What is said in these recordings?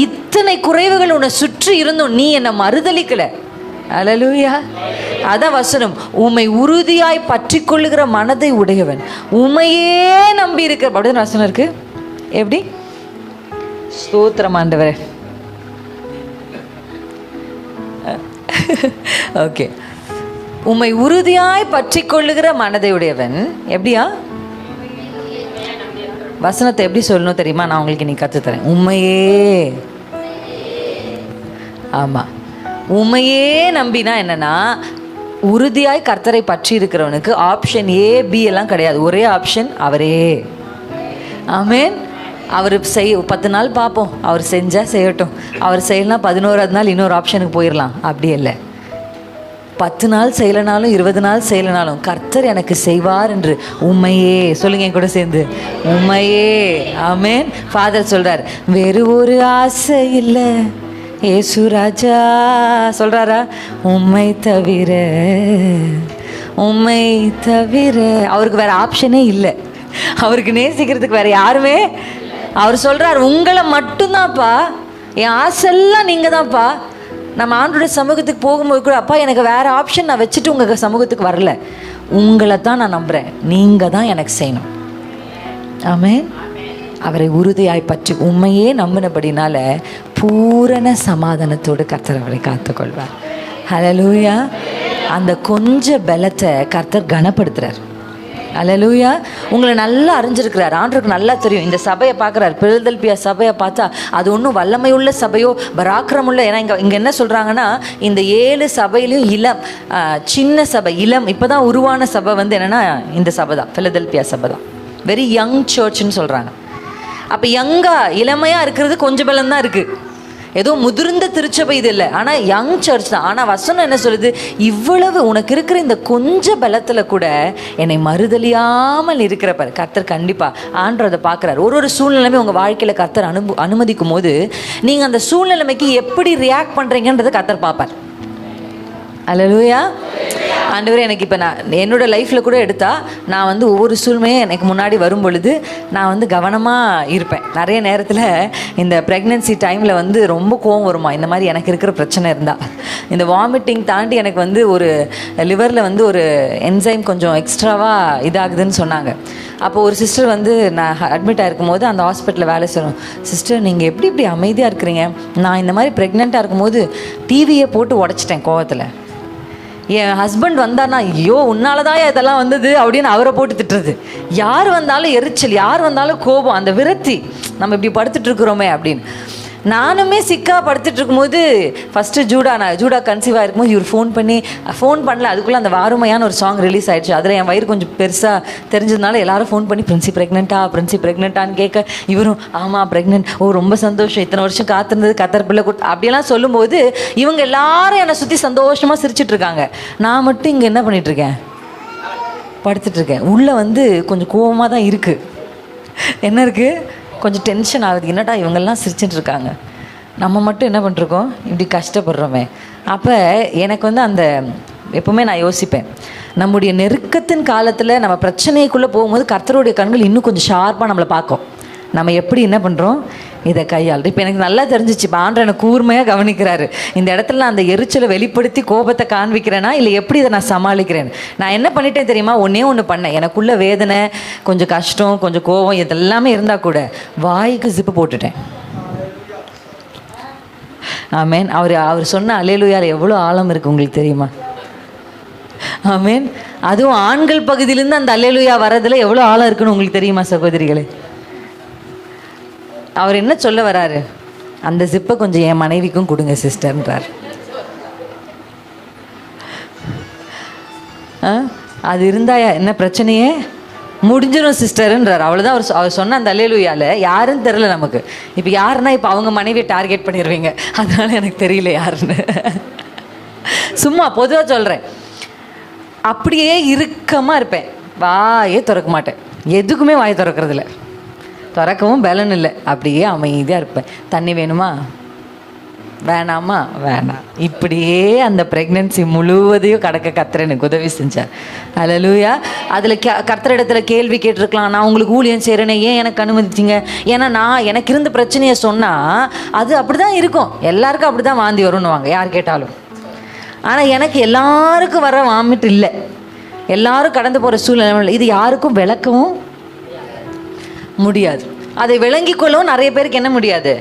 இத்தனை குறைவுகள் உன்னை சுற்றி இருந்தும் நீ என்னை மறுதலிக்கலை. அல்லேலூயா. அதான் வசனம், உம்மை உறுதியாய் பற்றி கொள்ளுகிற மனதை உடையவன் உம்மையே நம்பி இருக்க. அப்படின்னு வசனம் இருக்கு. எப்படி? ஸ்தோத்திரம் ஆண்டவரே. ஓகே, உம்மை உறுதியாய் பற்றி கொள்ளுகிற மனதை உடையவன். எப்படியா வசனத்தை எப்படி சொல்லணும் தெரியுமா? நான் உங்களுக்கு நீ கற்றுத்தரேன். உண்மையே, ஆமாம், உண்மையே நம்பினா என்னன்னா, உறுதியாய் கர்த்தரை பற்றி இருக்கிறவனுக்கு ஆப்ஷன் ஏ பி எல்லாம் கிடையாது. ஒரே ஆப்ஷன் அவரே. ஆமென். அவர் 10 நாள் பார்ப்போம், அவர் செஞ்சால் செய்யட்டும், அவர் செய்யலாம் 11வது நாள் இன்னொரு ஆப்ஷனுக்கு போயிடலாம். அப்படி இல்லை. 10 நாள் செய்யலைனாலும் 20 நாள் செய்யலைனாலும் கர்த்தர் எனக்கு செய்வார் என்று உண்மையே சொல்லுங்க என் கூட சேர்ந்து, உண்மையே. ஆமென். ஃபாதர் சொல்றார், வேறு ஒரு ஆசை இல்லை ஏசு ராஜா சொல்றாரா, உம்மை தவிர, உம்மை தவிர. அவருக்கு வேற ஆப்ஷனே இல்லை. அவருக்கு நேசிக்கிறதுக்கு வேற யாருமே. அவர் சொல்றார், உங்களை மட்டும்தான்ப்பா, என் ஆசையெல்லாம் நீங்க தான்ப்பா. நம்ம ஆண்டோட சமூகத்துக்கு போகும்போது கூட, அப்பா எனக்கு வேற ஆப்ஷன் நான் வச்சுட்டு உங்க சமூகத்துக்கு வரல, உங்களை தான் நான் நம்புறேன், நீங்க தான் எனக்கு செய்யணும். ஆமென். அவரை உறுதியாய் பற்றி உண்மையே நம்பினபடினால பூரண சமாதானத்தோடு கர்த்தர் அவரை காத்துக்கொள்வார். ஹல்லேலூயா. அந்த கொஞ்ச பலத்தை கர்த்தர் கனப்படுத்துறார். அல்லேலூயா. உங்களை நல்லா அறிஞ்சிருக்கிறார். ஆண்டவருக்கு நல்லா தெரியும். இந்த சபையை பார்க்குறாரு, பிலதெல்பியா சபையை பார்த்தா அது ஒன்றும் வல்லமையுள்ள சபையோ பராக்கிரமுள்ள. ஏன்னா இங்கே என்ன சொல்கிறாங்கன்னா, இந்த 7 சபையிலையும் இளம், சின்ன சபை, இளம், இப்போ தான் உருவான சபை வந்து என்னென்னா இந்த சபை தான், பிலதெல்பியா சபை தான். வெரி யங் சர்ச்னு சொல்கிறாங்க. அப்போ யங்காக இளமையாக இருக்கிறது கொஞ்சம் பலம் தான் இருக்குது. ஏதோ முதிர்ந்த திருச்சபை இது இல்லை, ஆனால் யங் சர்ச் தான். ஆனால் வசனம் என்ன சொல்லுது, இவ்வளவு உனக்கு இருக்கிற இந்த கொஞ்சம் பலத்தில் கூட என்னை மறுதலியாமல் இருக்கிறப்ப கர்த்தர் கண்டிப்பாக ஆண்டவர் அதை பார்க்குறாரு. ஒரு சூழ்நிலைமை உங்கள் வாழ்க்கையில் கர்த்தர் அனுமதிக்கும் போது நீங்கள் அந்த சூழ்நிலைமைக்கு எப்படி ரியாக்ட் பண்ணுறீங்கன்றதை கர்த்தர் பார்ப்பார். அல்லேலூயா. ஆண்டவரே, எனக்கு இப்போ நான் என்னோடய லைஃப்பில் கூட எடுத்தால், நான் வந்து ஒவ்வொரு சூழ்நிலையும் எனக்கு முன்னாடி வரும் பொழுது நான் வந்து கவனமாக இருப்பேன். நிறைய நேரத்தில் இந்த ப்ரெக்னென்சி டைமில் வந்து ரொம்ப கோவம் வருமா, இந்த மாதிரி எனக்கு இருக்கிற பிரச்சனை இருந்தால். இந்த வாமிட்டிங் தாண்டி எனக்கு வந்து ஒரு லிவரில் வந்து ஒரு என்சைம் கொஞ்சம் எக்ஸ்ட்ராவாக இதாகுதுன்னு சொன்னாங்க. அப்போ ஒரு சிஸ்டர் வந்து நான் அட்மிட் ஆகிருக்கும் போது அந்த ஹாஸ்பிட்டலில் வேலை செய்யணும். சிஸ்டர், நீங்கள் எப்படி இப்படி அமைதியாக இருக்கிறீங்க? நான் இந்த மாதிரி ப்ரெக்னெண்ட்டாக இருக்கும்போது டிவியை போட்டு உடச்சிட்டேன் கோவத்தில். என் ஹஸ்பண்ட் வந்தார்னா, ஐயோ உன்னால தான் இதெல்லாம் வந்தது அப்படின்னு அவரை போட்டு திட்டுறது. யார் வந்தாலும் எரிச்சல், யார் வந்தாலும் கோபம், அந்த விரக்தி, நம்ம இப்படி படுத்துட்டு இருக்கிறோமே அப்படின்னு. நானுமே சிக்காக படுத்துட்டு இருக்கும்போது ஃபஸ்ட்டு ஜூடா கன்சீவாக இருக்கும்போது இவர் ஃபோன் பண்ணல, அதுக்குள்ளே அந்த வாருமையான ஒரு சாங் ரிலீஸ் ஆகிடுச்சு. அதில் என் வயிறு கொஞ்சம் பெருசாக தெரிஞ்சதுனால எல்லாரும் ஃபோன் பண்ணி பிரின்சி ப்ரெக்னெண்ட்டான்னு கேட்க, இவரும் ஆமாம் ப்ரெக்னென்ட், ஓ ரொம்ப சந்தோஷம், இத்தனை வருஷம் காத்திருந்தது கத்தர் பிள்ளை அப்படியெல்லாம் சொல்லும்போது இவங்க எல்லாரும் என்னை சுற்றி சந்தோஷமாக சிரிச்சிட்ருக்காங்க. நான் மட்டும் இங்கே என்ன பண்ணிகிட்ருக்கேன், படுத்துட்ருக்கேன். உள்ளே வந்து கொஞ்சம் கோபமாக தான் இருக்குது. என்ன இருக்குது, கொஞ்சம் டென்ஷன் ஆகுது. என்னடா இவங்கெல்லாம் சிரிச்சுட்டு இருக்காங்க, நம்ம மட்டும் என்ன பண்ணிருக்கோம் இப்படி கஷ்டப்படுறோமே. அப்போ எனக்கு வந்து அந்த எப்போவுமே நான் யோசிப்பேன், நம்முடைய நெருக்கத்தின் காலத்தில் நம்ம பிரச்சனைக்குள்ளே போகும்போது கர்த்தருடைய கண்கள் இன்னும் கொஞ்சம் ஷார்ப்பாக நம்மளை பார்க்கும். நம்ம எப்படி என்ன பண்ணுறோம் இதை கையாளுறோம். இப்போ எனக்கு நல்லா தெரிஞ்சிச்சு, இப்போ ஆண்டவர் எனக்கு கூர்மையாக கவனிக்கிறாரு. இந்த இடத்துல நான் அந்த எரிச்சலை வெளிப்படுத்தி கோபத்தை காண்பிக்கிறேன்னா இல்லை எப்படி இதை நான் சமாளிக்கிறேன். நான் என்ன பண்ணிட்டேன் தெரியுமா, ஒன்று பண்ணேன். எனக்குள்ள வேதனை, கொஞ்சம் கஷ்டம், கொஞ்சம் கோபம் இதெல்லாமே இருந்தால் கூட வாய்க்கு ஜிப்பு போட்டுட்டேன். ஆமேன். அவர் சொன்ன அல்லேலூயால எவ்வளோ ஆழம் இருக்குது உங்களுக்கு தெரியுமா? ஆமேன். அதுவும் ஆண்கள் பகுதியிலேருந்து அந்த அல்லேலூயா வரதில் எவ்வளோ ஆழம் இருக்குன்னு உங்களுக்கு தெரியுமா சகோதரிகளே? அவர் என்ன சொல்ல வராரு, அந்த ஜிப்பை கொஞ்சம் என் மனைவிக்கும் கொடுங்க சிஸ்டர்ன்றார். அது இருந்தாயா என்ன பிரச்சனையே முடிஞ்சிடும் சிஸ்டர்ன்றார். அவ்வளோதான். அவர் சொன்ன அந்த அல்லேலூயால யாருன்னு தெரில நமக்கு. இப்போ யாருன்னா இப்போ அவங்க மனைவியை டார்கெட் பண்ணிடுவீங்க, அதனால எனக்கு தெரியல யாருன்னு. சும்மா பொதுவாக சொல்கிறேன். அப்படியே இறுக்கமாக இருப்பேன், வாயே திறக்க மாட்டேன், எதுக்குமே வாயை திறக்கிறதில்ல, திறக்கவும் பலன் இல்லை, அப்படியே அமைதியாக இருப்பேன். தண்ணி வேணுமா, வேணாமா? வேணாம். இப்படியே அந்த ப்ரெக்னென்சி முழுவதையும் கடக்க கர்த்தர் எனக்கு உதவி செஞ்சார். அல்லேலூயா. அதில் கர்த்தரிடத்துல கேள்வி கேட்டிருக்கலாம், நான் உங்களுக்கு ஊழியம் செய்கிறேனே, ஏன் எனக்கு அனுமதிச்சிங்க? ஏன்னா நான் எனக்கு இருந்த பிரச்சனையை சொன்னால் அது அப்படி தான் இருக்கும், எல்லாருக்கும் அப்படி தான் வாந்தி வரும்னுவாங்க யார் கேட்டாலும். ஆனால் எனக்கு எல்லாருக்கும் வர வாமிட் இல்லை, எல்லாரும் கடந்து போகிற சூழ்நிலை இது யாருக்கும் விளக்கவும் முடியாது. அதை விளங்கி கொள்ளவும் நிறைய பேருக்கு என்ன முடியாது.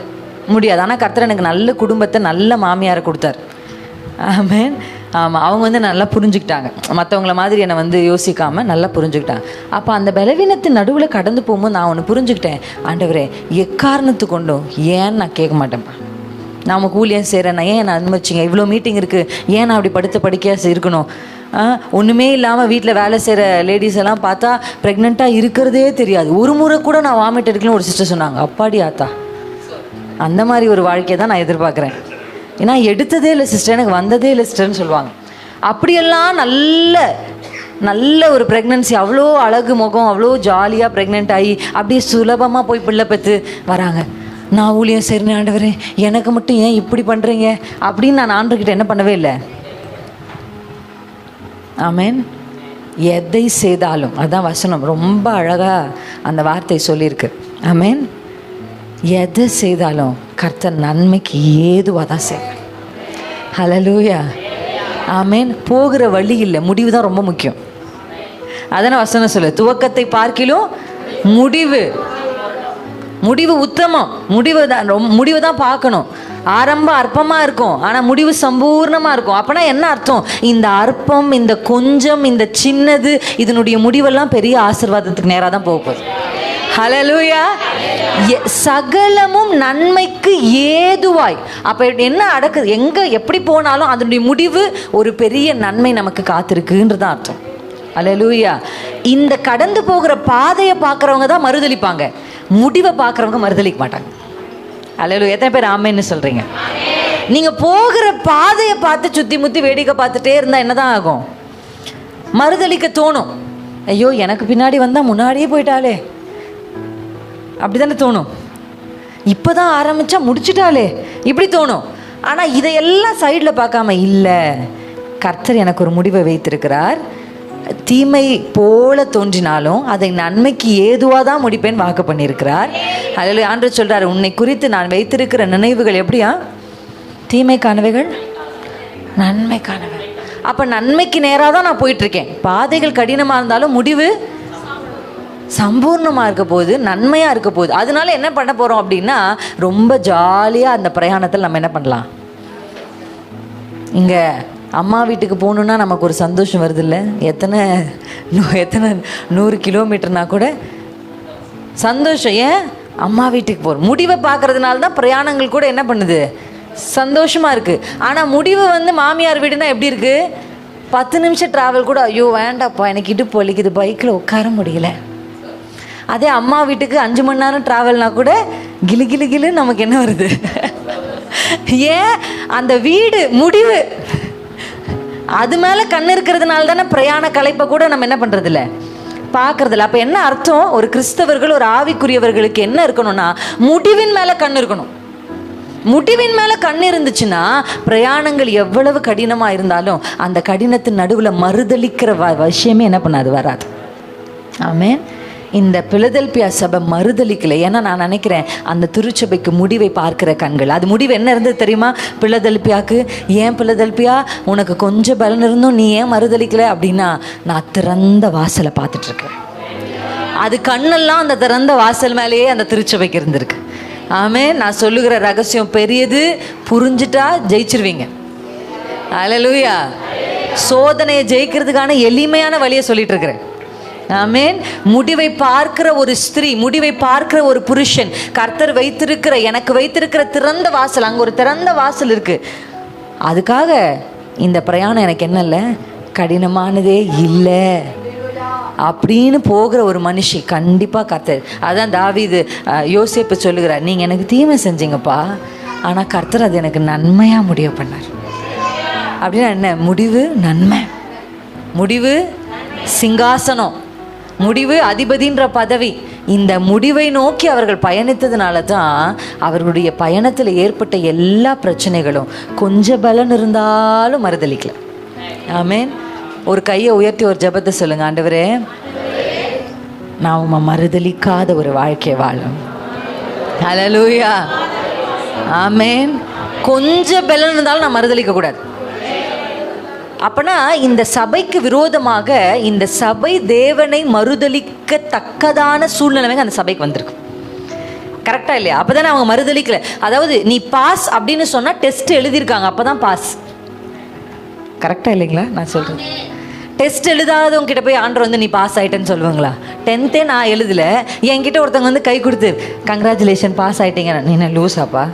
ஆனால் கர்த்தர் எனக்கு நல்ல குடும்பத்தை, நல்ல மாமியாரை கொடுத்தார். ஆமென். ஆமாம், அவங்க நல்லா புரிஞ்சுக்கிட்டாங்க, மற்றவங்கள மாதிரி என்னை யோசிக்காமல் நல்லா புரிஞ்சுக்கிட்டாங்க. அப்போ அந்த பலவீனத்தின் நடுவில் கடந்து போகும்போது நான் ஒன்று புரிஞ்சுக்கிட்டேன், ஆண்டவரே எக்காரணத்து கொண்டும் ஏன்னு நான் கேட்க மாட்டேன்ப்பா. நான் உங்கள் ஊழியம் செய்கிறேன், நான் ஏன் நான் அனுமதிச்சிங்க? இவ்வளோ மீட்டிங் இருக்குது, ஏன் நான் அப்படி படிக்கையாக இருக்கணும்? ஒன்றுமே இல்லாமல் வீட்டில் வேலை செய்கிற லேடிஸ் எல்லாம் பார்த்தா ப்ரெக்னெண்ட்டாக இருக்கிறதே தெரியாது. ஒரு முறை கூட நான் வாமிட் எடுக்கணும்னு ஒரு சிஸ்டர் சொன்னாங்க. அப்பாடி ஆத்தா, அந்த மாதிரி ஒரு வாழ்க்கையை தான் நான் எதிர்பார்க்குறேன். ஏன்னா எடுத்ததே இல்லை சிஸ்டர், எனக்கு வந்ததே இல்லை சிஸ்டர்னு சொல்லுவாங்க. அப்படியெல்லாம் நல்ல ஒரு ப்ரெக்னென்சி, அவ்வளோ அழகு முகம், அவ்வளோ ஜாலியாக ப்ரெக்னென்ட் ஆகி அப்படியே சுலபமாக போய் பிள்ளை பெற்று வராங்க. நான் ஊழியம் செய்கிறேன் ஆண்டவரே, எனக்கு மட்டும் ஏன் இப்படி பண்ணுறீங்க அப்படின்னு நான் ஆண்டவர்கிட்ட என்ன பண்ணவே இல்லை. ஆமென். எதை செய்தாலும், அதான் வசனம் ரொம்ப அழகாக அந்த வார்த்தை சொல்லியிருக்கு. ஆமென். எதை செய்தாலும் கர்த்தர் நன்மைக்கு ஏதுவாக தான் செய்வார். ஹல்லேலூயா. ஆமென். போகிற வழி இல்லை, முடிவு தான் ரொம்ப முக்கியம். அதான வசனம் சொல்லு, துவக்கத்தை பார்க்கிலும் முடிவு உத்தமம். முடிவு தான் பார்க்கணும். ஆரம்பம் அற்பமாக இருக்கும், ஆனால் முடிவு சம்பூர்ணமாக இருக்கும். அப்போனா என்ன அர்த்தம்? இந்த அற்பம், இந்த கொஞ்சம், இந்த சின்னது, இதனுடைய முடிவெல்லாம் பெரிய ஆசீர்வாதத்துக்கு நேராக தான் போக போகுது. ஹல்லேலூயா. சகலமும் நன்மைக்கு ஏதுவாய். அப்போ என்ன நடக்குது? எப்படி போனாலும் அதனுடைய முடிவு ஒரு பெரிய நன்மை நமக்கு காத்திருக்குன்றதான் அர்த்தம். ஹல்லேலூயா. இந்த கடந்து போகிற பாதையை பார்க்குறவங்க தான் மறுதளிப்பாங்க, முடிவை பார்க்குறவங்க மறுதளிக்க மாட்டாங்க. ஹல்லேலூயா. எத்தனை பேர் ஆமென்னு சொல்கிறீங்க? நீங்கள் போகிற பாதையை பார்த்து சுற்றி முற்றி வேடிக்கை பார்த்துட்டே இருந்தால் என்ன தான் ஆகும்? மறுதளிக்க தோணும். ஐயோ, எனக்கு பின்னாடி வந்தால் முன்னாடியே போயிட்டாலே, அப்படி தானே தோணும். இப்போ தான் ஆரம்பித்தா முடிச்சுட்டாலே, இப்படி தோணும். ஆனால் இதையெல்லாம் சைடில் பார்க்காம, இல்லை, கர்த்தர் எனக்கு ஒரு முடிவை வைத்திருக்கிறார், தீமை போல தோன்றினாலும் அதை நன்மைக்கு ஏதுவாக தான் முடிப்பேன் வாக்கு பண்ணியிருக்கிறார். அதில் ஆண்டவர் சொல்கிறார், உன்னை குறித்து நான் வைத்திருக்கிற நினைவுகள் எப்படியா? தீமைக்கானவைகள், நன்மைக்கானவை. அப்போ நன்மைக்கு நேராக தான் நான் போயிட்டுருக்கேன். பாதைகள் கடினமாக இருந்தாலும் முடிவு சம்பூர்ணமாக இருக்க போகுது, நன்மையாக இருக்க போகுது. அதனால என்ன பண்ண போகிறோம் அப்படின்னா, ரொம்ப ஜாலியாக அந்த பிரயாணத்தில் நம்ம என்ன பண்ணலாம். இங்கே அம்மா வீட்டுக்கு போகணுன்னா நமக்கு ஒரு சந்தோஷம் வருது இல்லை? எத்தனை 100 கிலோமீட்டர்னா கூட சந்தோஷம். ஏன்? அம்மா வீட்டுக்கு போகிறோம். முடிவை பார்க்கறதுனால தான் பிரயாணங்கள் கூட என்ன பண்ணுது, சந்தோஷமாக இருக்குது. ஆனால் முடிவு மாமியார் வீடுனா எப்படி இருக்குது? 10 நிமிஷம் ட்ராவல் கூட ஐயோ வேண்டாப்பா, எனக்கு இடுப்பு வலிக்குது, பைக்கில் உட்கார முடியல. அதே அம்மா வீட்டுக்கு 5 மணி நேரம் ட்ராவல்னா கூட கிளு கிளு கிளு நமக்கு என்ன வருது? ஏன்? அந்த வீடு முடிவு அது மேலே கண் இருக்கிறதுனால தானே பிரயாண கலைப்பை கூட நம்ம என்ன பண்ணுறதில்ல, பார்க்கறதில்ல. அப்போ என்ன அர்த்தம்? ஒரு கிறிஸ்தவர்கள், ஒரு ஆவிக்குரியவர்களுக்கு என்ன இருக்கணும்னா, முடிவின் மேலே கண் இருக்கணும். முடிவின் மேலே கண் இருந்துச்சுன்னா பிரயாணங்கள் எவ்வளவு கடினமாக இருந்தாலும் அந்த கடினத்தின் நடுவில் மறுதளிக்கிற விஷயமே என்ன பண்ணாது, வராது. ஆமென். இந்த பிலதெல்பியா சபை மறுதளிக்கலை. ஏன்னா நான் நினைக்கிறேன் அந்த திருச்சபைக்கு முடிவை பார்க்கிற கண்கள், அது முடிவு என்ன இருந்தது தெரியுமா? பிலதெல்பியாவுக்கு, ஏன் பிலதெல்பியா உனக்கு கொஞ்சம் பலன் இருந்தும் நீ ஏன் மறுதளிக்கலை அப்படின்னா, நான் திறந்த வாசலை பார்த்துட்ருக்கேன். அது கண்ணெல்லாம் அந்த திறந்த வாசல் மேலேயே அந்த திருச்சபைக்கு இருந்திருக்கு. ஆமென். நான் சொல்லுகிற ரகசியம் பெரியது, புரிஞ்சுட்டா ஜெயிச்சிருவீங்க. அல்லேலூயா. சோதனையை ஜெயிக்கிறதுக்கான எளிமையான வழியை சொல்லிட்டு இருக்கிறேன். ஆமென். முடிவை பார்க்கிற ஒரு ஸ்திரீ, முடிவை பார்க்கிற ஒரு புருஷன், கர்த்தர் வைத்திருக்கிற, எனக்கு வைத்திருக்கிற திறந்த வாசல், அங்கே ஒரு திறந்த வாசல் இருக்கு. அதுக்காக இந்த பிரயாணம் எனக்கு என்ன இல்லை, கடினமானதே இல்லை அப்படின்னு போகிற ஒரு மனுஷி கண்டிப்பாக கர்த்தர். அதான் தாவீது யோசேப்பு சொல்லுகிறார், நீங்கள் எனக்கு தீமை செஞ்சீங்கப்பா, ஆனால் கர்த்தர் அது எனக்கு நன்மையாக முடிவு பண்ணார். அப்படின்னா என்ன? முடிவு நன்மை, முடிவு சிங்காசனம், முடிவு அதிபதின்ற பதவி. இந்த முடிவை நோக்கி அவர்கள் பயணித்ததுனால தான் அவர்களுடைய பயணத்தில் ஏற்பட்ட எல்லா பிரச்சனைகளும் கொஞ்சம் பலன் இருந்தாலும் மறுதளிக்கல. ஆமென். ஒரு கையை உயர்த்தி ஒரு ஜெபத்தை சொல்லுங்க. ஆண்டவரே, நான் மறுதளிக்காத ஒரு வாழ்க்கையை வாழும். ஹல்லேலூயா. ஆமென். கொஞ்சம் பலன் இருந்தாலும் நான் மறுதளிக்க கூடாது. அப்பனா இந்த சபைக்கு விரோதமாக இந்த சபை தேவனை மறுதளிக்கத்தக்கதான சூழ்நிலைமைங்க அந்த சபைக்கு வந்திருக்கு. கரெக்டா இல்லையா? அப்பதானே அவங்க மறுதளிக்கல. அதாவது நீ பாஸ் அப்படின்னு சொன்னா டெஸ்ட் எழுதியிருக்காங்க, அப்பதான் பாஸ். கரெக்டா இல்லைங்களா நான் சொல்றேன்? டெஸ்ட் எழுதாதவங்க கிட்ட போய் ஆண்டவர் வந்து நீ பாஸ் ஆயிட்டேன்னு சொல்லுவாங்களா? 10th நான் எழுதல, என்கிட்ட ஒருத்தவங்க வந்து கை கொடுத்து கங்க்ராச்சுலேஷன் பாஸ் ஆயிட்டீங்க. நீ என்ன லூஸாப்பா?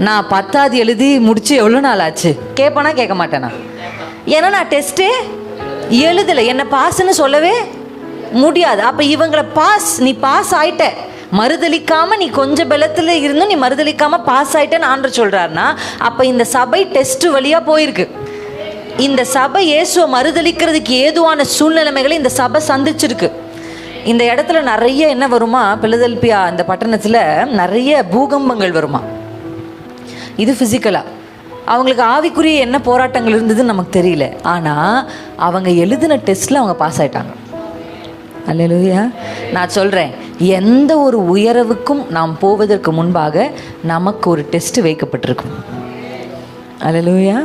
நான் 10th எழுதி முடிச்சு எவ்வளோ நாள் ஆச்சு கேட்பானா? கேட்க மாட்டேனா? ஏன்னா நான் டெஸ்ட்டே எழுதலை, என்னை பாஸ்ன்னு சொல்லவே முடியாது. அப்போ இவங்களை பாஸ், நீ பாஸ் ஆயிட்ட, மறுதளிக்காமல் நீ கொஞ்சம் பலத்தில் இருந்தும் நீ மறுதளிக்காமல் பாஸ் ஆயிட்டேன்னு ஆண்டவர் சொல்கிறாருன்னா அப்போ இந்த சபை டெஸ்ட் வழியாக போயிருக்கு. இந்த சபை இயேசுவை மறுதளிக்கிறதுக்கு ஏதுவான சூழ்நிலைமைகளை இந்த சபை சந்திச்சிருக்கு. இந்த இடத்துல நிறைய என்ன வருமா, பிலதெல்பியா இந்த பட்டணத்தில் நிறைய பூகம்பங்கள் வருமா. இது ஃபிசிக்கலாக அவங்களுக்கு ஆவிக்குரிய என்ன போராட்டங்கள் இருந்ததுன்னு நமக்கு தெரியல. ஆனால் அவங்க எழுதின டெஸ்ட்டில் அவங்க பாஸ் ஆகிட்டாங்க. அல்லேலூயா. நான் சொல்கிறேன், எந்த ஒரு உயர்வுக்கும் நாம் போவதற்கு முன்பாக நமக்கு ஒரு டெஸ்ட் வைக்கப்பட்டிருக்கும். அல்லேலூயா.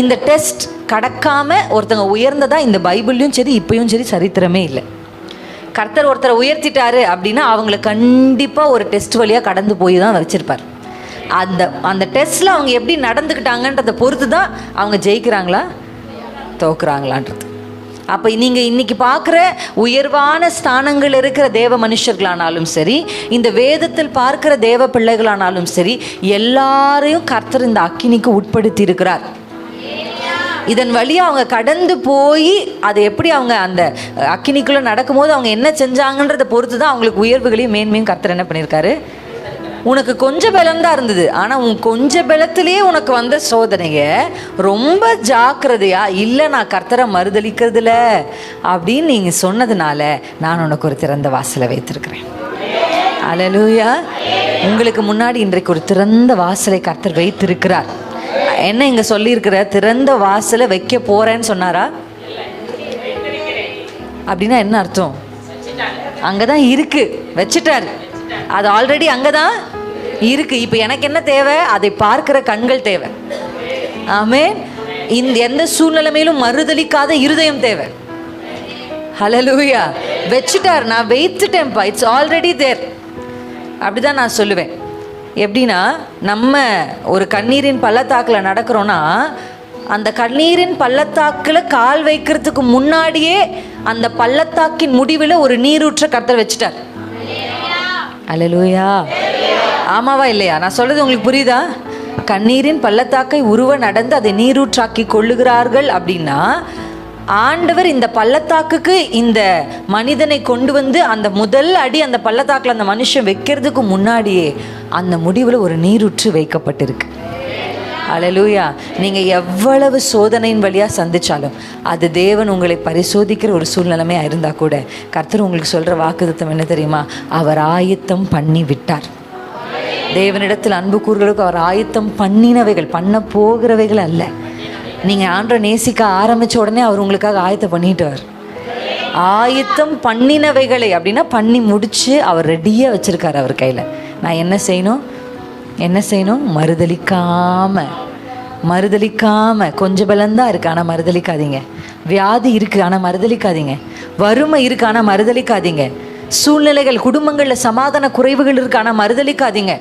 இந்த டெஸ்ட் கடக்காமல் ஒருத்தங்க உயர்ந்ததா இந்த பைபிள்லையும் சரி இப்பயும் சரி சரித்திரமே இல்லை. கர்த்தர் ஒருத்தரை உயர்த்திட்டாரு அப்படின்னா அவங்களை கண்டிப்பாக ஒரு டெஸ்ட் வழியாக கடந்து போய் தான் வச்சுருப்பார். அந்த டெஸ்ட்டில் அவங்க எப்படி நடந்துக்கிட்டாங்கன்றதை பொறுத்து தான் அவங்க ஜெயிக்கிறாங்களா தோக்குறாங்களான்றது. அப்போ நீங்கள் இன்றைக்கி பார்க்குற உயர்வான ஸ்தானங்கள் இருக்கிற தேவ மனுஷர்களானாலும் சரி, இந்த வேதத்தில் பார்க்குற தேவ பிள்ளைகளானாலும் சரி, எல்லாரையும் கர்த்தர் இந்த அக்கினிக்கு உட்படுத்தி இருக்கிறார். இதன் வழியாக அவங்க கடந்து போய் அதை எப்படி அவங்க அந்த அக்கினிக்குள்ளே நடக்கும்போது அவங்க என்ன செஞ்சாங்கன்றதை பொறுத்து தான் அவங்களுக்கு உயர்வுகளையும் மேன்மையும் கர்த்தர் என்ன பண்ணியிருக்காரு. உனக்கு கொஞ்சம் பலம் தான் இருந்தது, ஆனால் உன் கொஞ்சம் பலத்திலேயே உனக்கு வந்த சோதனைய ரொம்ப ஜாக்கிரதையா இல்லை நான் கர்த்தரை மறுதளிக்கிறதுல அப்படின்னு நீங்கள் சொன்னதுனால நான் உனக்கு ஒரு திறந்த வாசலை வைத்திருக்கிறேன். அல்லேலூயா. உங்களுக்கு முன்னாடி இன்றைக்கு ஒரு திறந்த வாசலை கர்த்தர் வைத்திருக்கிறார். என்ன இங்கே சொல்லியிருக்கிற திறந்த வாசலை வைக்க போகிறேன்னு சொன்னாரா? அப்படின்னா என்ன அர்த்தம்? அங்கே தான் இருக்குது, வச்சுட்டார். அது ஆல்ரெடி அங்கே தான் இருக்குது. இப்போ எனக்கு என்ன தேவை? அதை பார்க்குற கண்கள் தேவை. ஆமென். இந்த எந்த சூழ்நிலைமையிலும் மறுதளிக்காத இருதயம் தேவை. ஹல்லேலூயா. வச்சுட்டார், நான் வைத்துட்டேன்ப்பா, இட்ஸ் ஆல்ரெடி தேர். அப்படி தான் நான் சொல்லுவேன். எப்படின்னா, நம்ம ஒரு கண்ணீரின் பள்ளத்தாக்கில் நடக்கிறோன்னா அந்த கண்ணீரின் பள்ளத்தாக்கில் கால் வைக்கிறதுக்கு முன்னாடியே அந்த பள்ளத்தாக்கின் முடிவில் ஒரு நீரூற்ற கர்த்தர் வச்சுட்டார். அல்லேலூயா. ஆமாவா இல்லையா? நான் சொல்கிறது உங்களுக்கு புரியுதா? கண்ணீரின் பள்ளத்தாக்கை உருவ நடந்து அதை நீரூற்றாக்கி கொள்ளுகிறார்கள் அப்படின்னா ஆண்டவர் இந்த பள்ளத்தாக்குக்கு இந்த மனிதனை கொண்டு வந்து அந்த முதல் அடி அந்த பள்ளத்தாக்கில் அந்த மனுஷன் வைக்கிறதுக்கு முன்னாடியே அந்த முடிவில் ஒரு நீரூற்று வைக்கப்பட்டிருக்கு. அல்லேலூயா. நீங்கள் எவ்வளவு சோதனையின் வழியாக சந்தித்தாலும் அது தேவன் உங்களை பரிசோதிக்கிற ஒரு சூழ்நிலைமையாக இருந்தால் கூட கர்த்தர் உங்களுக்கு சொல்கிற வாக்குத்தத்தம் என்ன தெரியுமா? அவர் ஆயத்தம் பண்ணி விட்டார். தேவனிடத்தில் அன்பு கூறுகளுக்கு அவர் ஆயத்தம் பண்ணினவைகள், பண்ண போகிறவைகள் அல்ல. நீங்கள் ஆண்டவரை நேசிக்க ஆரம்பித்த உடனே அவர் உங்களுக்காக ஆயத்தம் பண்ணிட்டார். ஆயத்தம் பண்ணினவைகளை அப்படின்னா பண்ணி முடித்து அவர் ரெடியாக வச்சுருக்கார் அவர் கையில். நான் என்ன செய்யணும்? மறுதளிக்காமல் கொஞ்சம் பலந்தான் இருக்குது ஆனால் மறுதளிக்காதீங்க. வியாதி இருக்குது ஆனால் மறுதளிக்காதீங்க. வறுமை இருக்குது ஆனால் மறுதளிக்காதீங்க. சூழ்நிலைகள், குடும்பங்களில் சமாதான குறைவுகள் இருக்குது ஆனால் மறுதளிக்காதீங்க.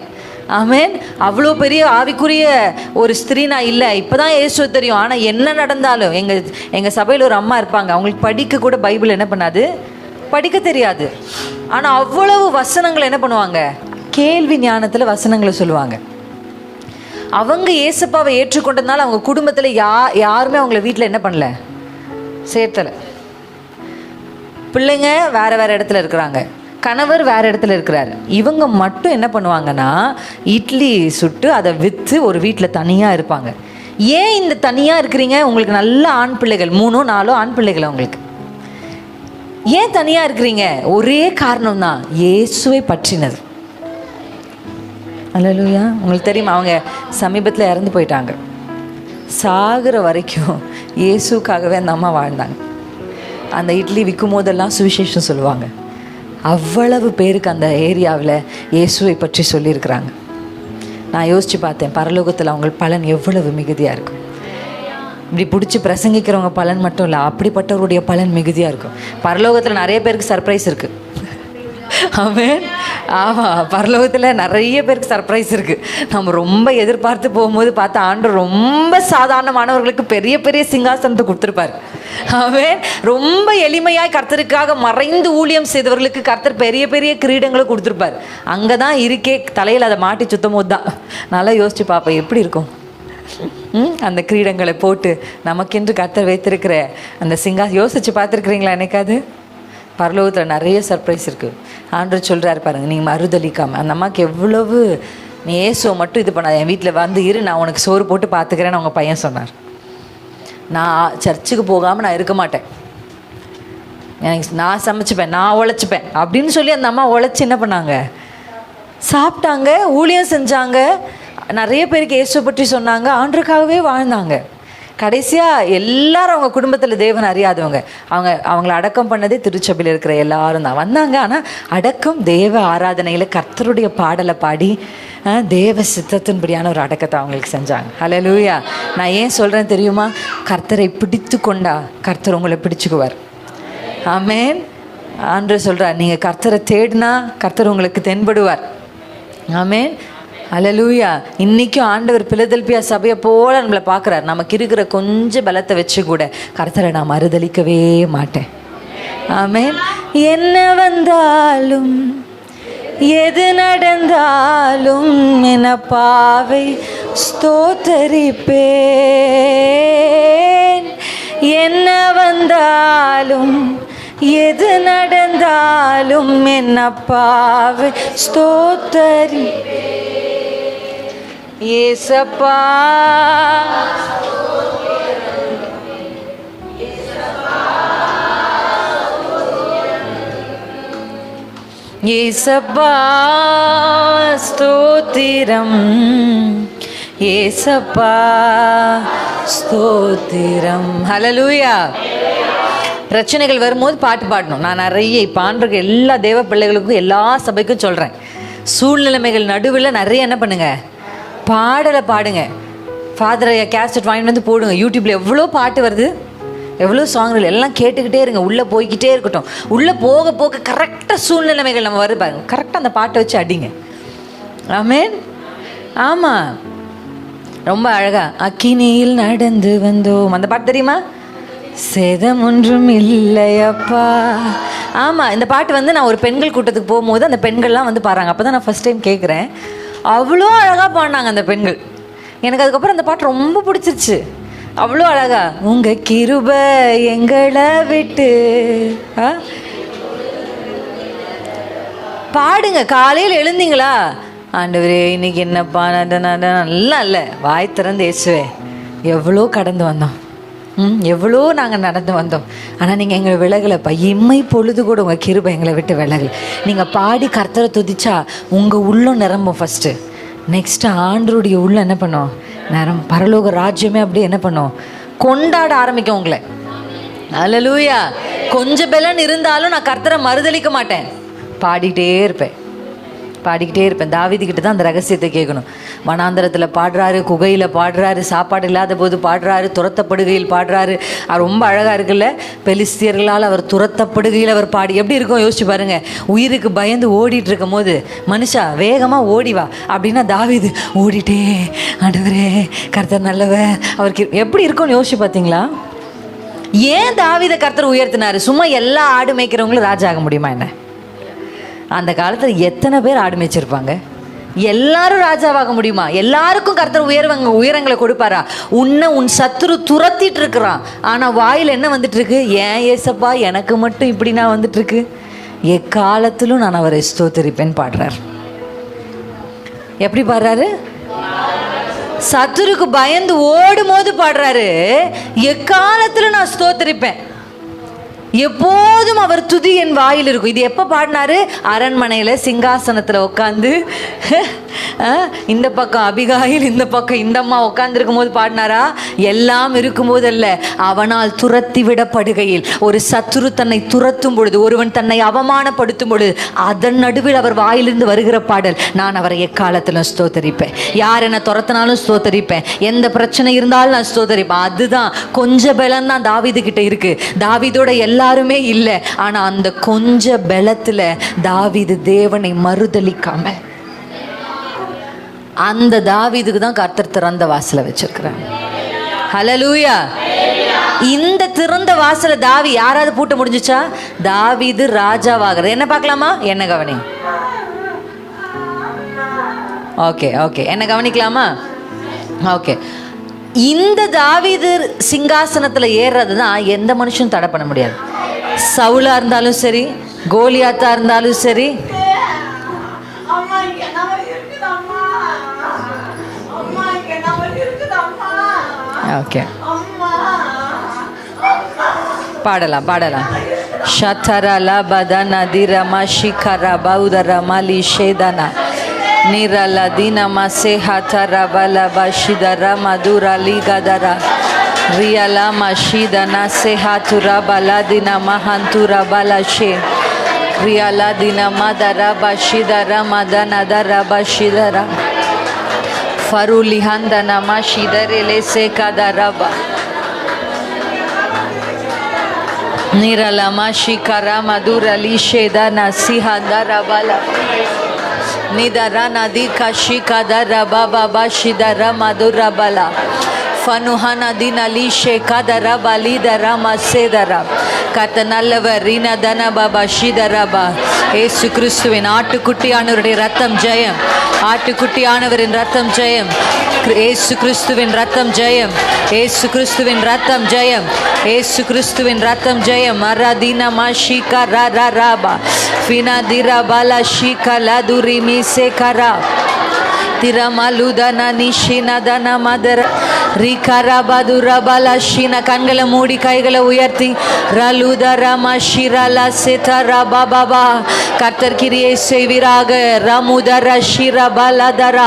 ஆமென். அவ்வளோ பெரிய ஆவிக்குரிய ஒரு ஸ்திரீ நான் இல்லை, இப்போ தான் இயேசுவை தெரியும். ஆனால் என்ன நடந்தாலும் எங்கள் சபையில் ஒரு அம்மா இருப்பாங்க, அவங்களுக்கு படிக்க கூட பைபிள் என்ன பண்ணாது, படிக்க தெரியாது. ஆனால் அவ்வளவு வசனங்களை என்ன பண்ணுவாங்க, கேள்வி ஞானத்தில் வசனங்களை சொல்லுவாங்க. அவங்க ஏசப்பாவை ஏற்றுக்கொண்டதுனால அவங்க குடும்பத்தில் யாருமே அவங்கள வீட்டில் என்ன பண்ணல, சேர்த்தலை. பிள்ளைங்க வேறு வேறு இடத்துல இருக்கிறாங்க, கணவர் வேறு இடத்துல இருக்கிறாரு. இவங்க மட்டும் என்ன பண்ணுவாங்கன்னா இட்லி சுட்டு அதை விற்று ஒரு வீட்டில் தனியாக இருப்பாங்க. ஏன் இந்த தனியாக இருக்கிறீங்க? உங்களுக்கு நல்ல ஆண் பிள்ளைகள், 3-4 ஆண் பிள்ளைகள். அவங்களுக்கு ஏன் தனியாக இருக்கிறீங்க? ஒரே காரணம் தான், இயேசுவை பற்றினது. அல்லேலூயா. உங்களுக்கு தெரியுமா, அவங்க சமீபத்தில் இறந்து போயிட்டாங்க. சாகிற வரைக்கும் இயேசுக்காகவே அந்த அம்மா வாழ்ந்தாங்க. அந்த இட்லி விற்கும் போதெல்லாம் சுவிசேஷம் சொல்லுவாங்க. அவ்வளவு பேருக்கு அந்த ஏரியாவில் இயேசுவை பற்றி சொல்லியிருக்கிறாங்க. நான் யோசித்து பார்த்தேன், பரலோகத்தில் அவங்க பலன் எவ்வளவு மிகுதியாக இருக்கும். இப்படி பிடிச்சி பிரசங்கிக்கிறவங்க பலன் மட்டும் இல்லை, அப்படிப்பட்டவருடைய பலன் மிகுதியாக இருக்கும். பரலோகத்தில் நிறைய பேருக்கு சர்ப்ரைஸ் இருக்குது. ஆமென். ஆமாம், பரலோகத்தில் நிறைய பேருக்கு சர்ப்ரைஸ் இருக்குது. நம்ம ரொம்ப எதிர்பார்த்து போகும்போது பார்த்தா ஆண்டவர் ரொம்ப சாதாரணமானவர்களுக்கு பெரிய பெரிய சிங்காசனத்தை கொடுத்துருப்பார். ஆமென். ரொம்ப எளிமையாய் கர்த்தருக்காக மறைந்து ஊழியம் செய்தவர்களுக்கு கர்த்தர் பெரிய பெரிய கிரீடங்களை கொடுத்துருப்பார். அங்கே தான் இருக்கே, தலையில் அதை மாட்டி சுத்தம் போது தான். நல்லா யோசிச்சு பார்ப்பேன் எப்படி இருக்கும். அந்த கிரீடங்களை போட்டு நமக்கென்று கர்த்தர் வைத்திருக்கிற அந்த யோசிச்சு பார்த்துருக்குறீங்களா? என்னைக்காது பரலோகத்தில் நிறைய சர்ப்ரைஸ் இருக்குது. ஆண்டவர் சொல்கிறாரு பாருங்கள், நீங்கள் மறுதளிக்காமல். அந்த அம்மாவுக்கு எவ்வளவு, நீ இயேசுவை மட்டும் இது பண்ணாத, என் வீட்டில் வந்து இரு, நான் உனக்கு சோறு போட்டு பார்த்துக்கிறேன்னு அவங்க பையன் சொன்னார். நான் சர்ச்சுக்கு போகாமல் நான் இருக்க மாட்டேன், எனக்கு நான் சமைச்சிப்பேன், நான் உழைச்சிப்பேன் அப்படின்னு சொல்லி அந்த அம்மா உழைச்சி என்ன பண்ணாங்க, சாப்பிட்டாங்க, ஊழியம் செஞ்சாங்க, நிறைய பேருக்கு இயேசுவை பற்றி சொன்னாங்க, ஆண்டவருக்காகவே வாழ்ந்தாங்க. கடைசியாக எல்லாரும் அவங்க குடும்பத்தில் தேவன் அறியாதவங்க, அவங்கள அடக்கம் பண்ணதே திருச்சபையில் இருக்கிற எல்லாரும் தான் வந்தாங்க. ஆனால் அடக்கம் தேவ ஆராதனையில் கர்த்தருடைய பாடலை பாடி தேவ சித்தத்தின்படியான ஒரு அடக்கத்தை அவங்களுக்கு செஞ்சாங்க. ஹல்லேலூயா. நான் ஏன் சொல்கிறேன் தெரியுமா? கர்த்தரை பிடித்து கொண்டா கர்த்தர் உங்களை பிடிச்சுக்குவார். ஆமென். ஆண்டவர் சொல்கிறார், நீங்கள் கர்த்தரை தேடினா கர்த்தர் உங்களுக்கு தென்படுவார். ஆமென். அல்லேலூயா. இன்றைக்கும் ஆண்டவர் பிலதெல்பியா சபையை போல நம்மளை பார்க்குறார். நமக்கு இருக்கிற கொஞ்சம் பலத்தை வச்சு கூட கர்த்தரை நான் மறுதளிக்கவே மாட்டேன். ஆமென். என்ன வந்தாலும் எது நடந்தாலும் என பாவை ஸ்தோத்தரிப்பேன். என்ன வந்தாலும் எது நடந்தாலும் என் அப்பாவை ஸ்தோத்தரிப்பேன். ஏசப்பா ஏசப்பா ஸ்தோத்திரம், ஏசப்பா ஸ்தோத்திரம். ஹல்லேலூயா. பிரச்சனைகள் வரும்போது பாட்டு பாடணும். நான் நிறைய இப்போ ஆண்டவருக்கு எல்லா தேவ பிள்ளைகளுக்கும் எல்லா சபைக்கும் சொல்கிறேன், சூழ்நிலைமைகள் நடுவில் நிறைய என்ன பண்ணுங்க, பாடலை பாடுங்க. ஃபாதர் கேசட் வாங்கிட்டு வந்து போடுங்க. யூடியூப்பில் எவ்வளோ பாட்டு வருது, எவ்வளோ சாங்குகள், எல்லாம் கேட்டுக்கிட்டே இருங்க. உள்ளே போய்கிட்டே இருக்கட்டும். உள்ளே போக போக கரெக்டாக சூழ்நிலைமைகள் நம்ம வருது பாருங்க, கரெக்டாக அந்த பாட்டை வச்சு அடிங்க. ஆமென். ஆமாம், ரொம்ப அழகா அக்கினியில் நடந்து வந்தோம், அந்த பாட்டு தெரியுமா? சேதம் ஒன்றும் இல்லையப்பா. ஆமாம், இந்த பாட்டு வந்து நான் ஒரு பெண்கள் கூட்டத்துக்கு போகும்போது அந்த பெண்கள்லாம் வந்து பாடுறாங்க. அப்போ தான் நான் ஃபஸ்ட் டைம் கேட்குறேன். அவ்வளோ அழகாக பாடினாங்க அந்த பெண்கள். எனக்கு அதுக்கப்புறம் அந்த பாட்டு ரொம்ப பிடிச்சிருச்சு. அவ்வளோ அழகா, உங்கள் கிருபை எங்களை விட்டு பாடுங்க. காலையில் எழுந்தீங்களா, ஆண்டவரே இன்னைக்கு என்னப்பா நல்லா இல்லை, வாய் திறந்து இயேசுவே எவ்வளோ கடந்து வந்தோம், எவ்வளோ நாங்கள் நடந்து வந்தோம், ஆனால் நீங்கள் எங்களை விலகலைப்பா, இம்மை பொழுது கூட உங்கள் கிருபை எங்களை விட்டு விலகலை. நீங்கள் பாடி கர்த்தரை துதிச்சா உங்கள் உள்ளம் நிரம்பும் ஃபஸ்ட்டு. நெக்ஸ்ட்டு ஆண்டருடைய உள்ளம் என்ன பண்ணோம், பரலோக ராஜ்யமே அப்படியே என்ன பண்ணோம், கொண்டாட ஆரம்பிக்கும் உங்களை. அல்லேலூயா. கொஞ்சம் பலன் இருந்தாலும் நான் கர்த்தரை மறுதளிக்க மாட்டேன், பாடிக்கிட்டே இருப்பேன். தாவீதுகிட்ட தான் அந்த ரகசியத்தை கேட்கணும். வனாந்தரத்தில் பாடுறாரு, குகையில் பாடுறாரு, சாப்பாடு இல்லாத போது பாடுறாரு, துரத்தப்படுகையில் பாடுறாரு. அது ரொம்ப அழகாக இருக்குல்ல. பெலிஸ்தியர்களால் அவர் துரத்தப்படுகையில் அவர் பாடி எப்படி இருக்கும் யோசிச்சு பாருங்க. உயிருக்கு பயந்து ஓடிட்டு இருக்கும் போது மனுஷா வேகமாக ஓடிவா அப்படின்னா தாவீது ஓடிட்டே, ஆண்டவரே கர்த்தர் நல்லவர், அவருக்கு எப்படி இருக்கும்னு யோசிச்சு பார்த்தீங்களா? ஏன் தாவீதை கர்த்தர் உயர்த்தினாரு? சும்மா எல்லா ஆடு மேய்க்கிறவங்களும் ராஜா ஆக முடியுமா என்ன? அந்த காலத்தில் எத்தனை பேர் ஆடு மேய்ச்சிருப்பாங்க? எல்லாரும் ராஜாவாக முடியுமா? எல்லாருக்கும் கர்த்தர் உயரங்களை கொடுப்பாரா? உன் சத்துரு துரத்திட்டு இருக்கிறான், ஆனால் வாயில் என்ன வந்துட்டு இருக்கு? ஏன் ஏசப்பா எனக்கு மட்டும் இப்படி நான் வந்துட்டு இருக்கு? எக்காலத்திலும் நான் அவரை ஸ்தோத்திரிப்பேன் பாடுறார். எப்படி பாடுறாரு? சத்துருக்கு பயந்து ஓடும் போது பாடுறாரு, எக்காலத்திலும் நான் ஸ்தோத்திரிப்பேன். எப்போதும் அவர் துதி என் வாயில் இருக்கும். இது எப்போ பாடினாரு? அரண்மனையில் சிங்காசனத்தில் உட்காந்து இந்த பக்கம் அபிகாயில், இந்த பக்கம் இந்த அம்மா உட்காந்துருக்கும் போது பாடினாரா? எல்லாம் இருக்கும்போது அல்ல, அவனால் துரத்தி விடப்படுகையில், ஒரு சத்துரு தன்னை துரத்தும் பொழுது, ஒருவன் தன்னை அவமானப்படுத்தும் பொழுது, அதன் நடுவில் அவர் வாயிலிருந்து வருகிற பாடல், நான் அவரை எக்காலத்திலும் ஸ்தோத்தரிப்பேன். யார் என்னை துரத்தினாலும் ஸ்தோத்தரிப்பேன், எந்த பிரச்சனை இருந்தாலும் நான் ஸ்தோத்தரிப்பேன். அதுதான் கொஞ்ச பலம் தான் தாவீது கிட்ட இருக்கு. தாவீதோட எல்லாருமே இல்லை, ஆனா அந்த கொஞ்ச பலத்துல தாவீது தேவனை மறுதலிக்காம, அந்த தாவீதுக்கு தான் கர்த்தர் திறந்த வாசலை வச்சிருக்கிறார். ஹல்லேலூயா. இந்த திறந்த வாசல தாவி யாராவது பூட்ட முடிஞ்சுச்சா? தாவீது ராஜாவாகிறது. என்ன பார்க்கலாமா? என்ன கவனி. ஓகே ஓகே, என்ன கவனிக்கலாமா? ஓகே, இந்த தாவீது சிங்காசனத்தில் ஏறுறது தான் எந்த மனுஷனும் தடை பண்ண முடியாது. சவுலா இருந்தாலும் சரி, கோலியாத்தா இருந்தாலும் சரி. ஓகே, பாடலாம் பாடலாம். ஷதரல பதன திரம ஷிகர பௌதர மலி ஷேதன நிரல தினம சேஹதர பல பஷிதர மதுர லிகதர ரியல மஷிதன சேஹதுர பல தின மஹந்துர பல ஷே ரியல தின மதர பஷிதர மதனதர பஷிதர ஃபருலி ஹந்தன மஷிதரெலே சேகதரப நிரல மஷிகர மதுர லிஷேதன சிஹதர பல நிதர நதி கஷிகதர பப ஷிதர மதுர பல ஃபனுஹன தினலி ஷேகதர பலிதர மசேதர. கர்த்த நல்லவர். ரினதன பப ஷிதரப. ஏசு கிறிஸ்துவின் ஆட்டுக்குட்டியானவருடைய ரத்தம் ஜெயம். ஆட்டுக்குட்டியானவரின் ரத்தம் ஜெயம். ஏசு கிறிஸ்துவின் ரத்தம் ஜெயம். ஏசு கிறிஸ்துவின் ரத்தம் ஜெயம். ஏசு கிறிஸ்துவின் ரத்தம் ஜெயம். மரதின மஷிக ரரபா ஃபினதிர பல ஷிகல துரிமி சேகரா திரமலுதன நிஷினதன மதர ரிகரபதுரபல ஷின. கண்களை மூடி கைகளை உயர்த்தி ரலுதர மஷிரல சிதர பபபா. கர்த்தர் கிரியை செய்வீராக. ரமுதர ஷிரபலதர.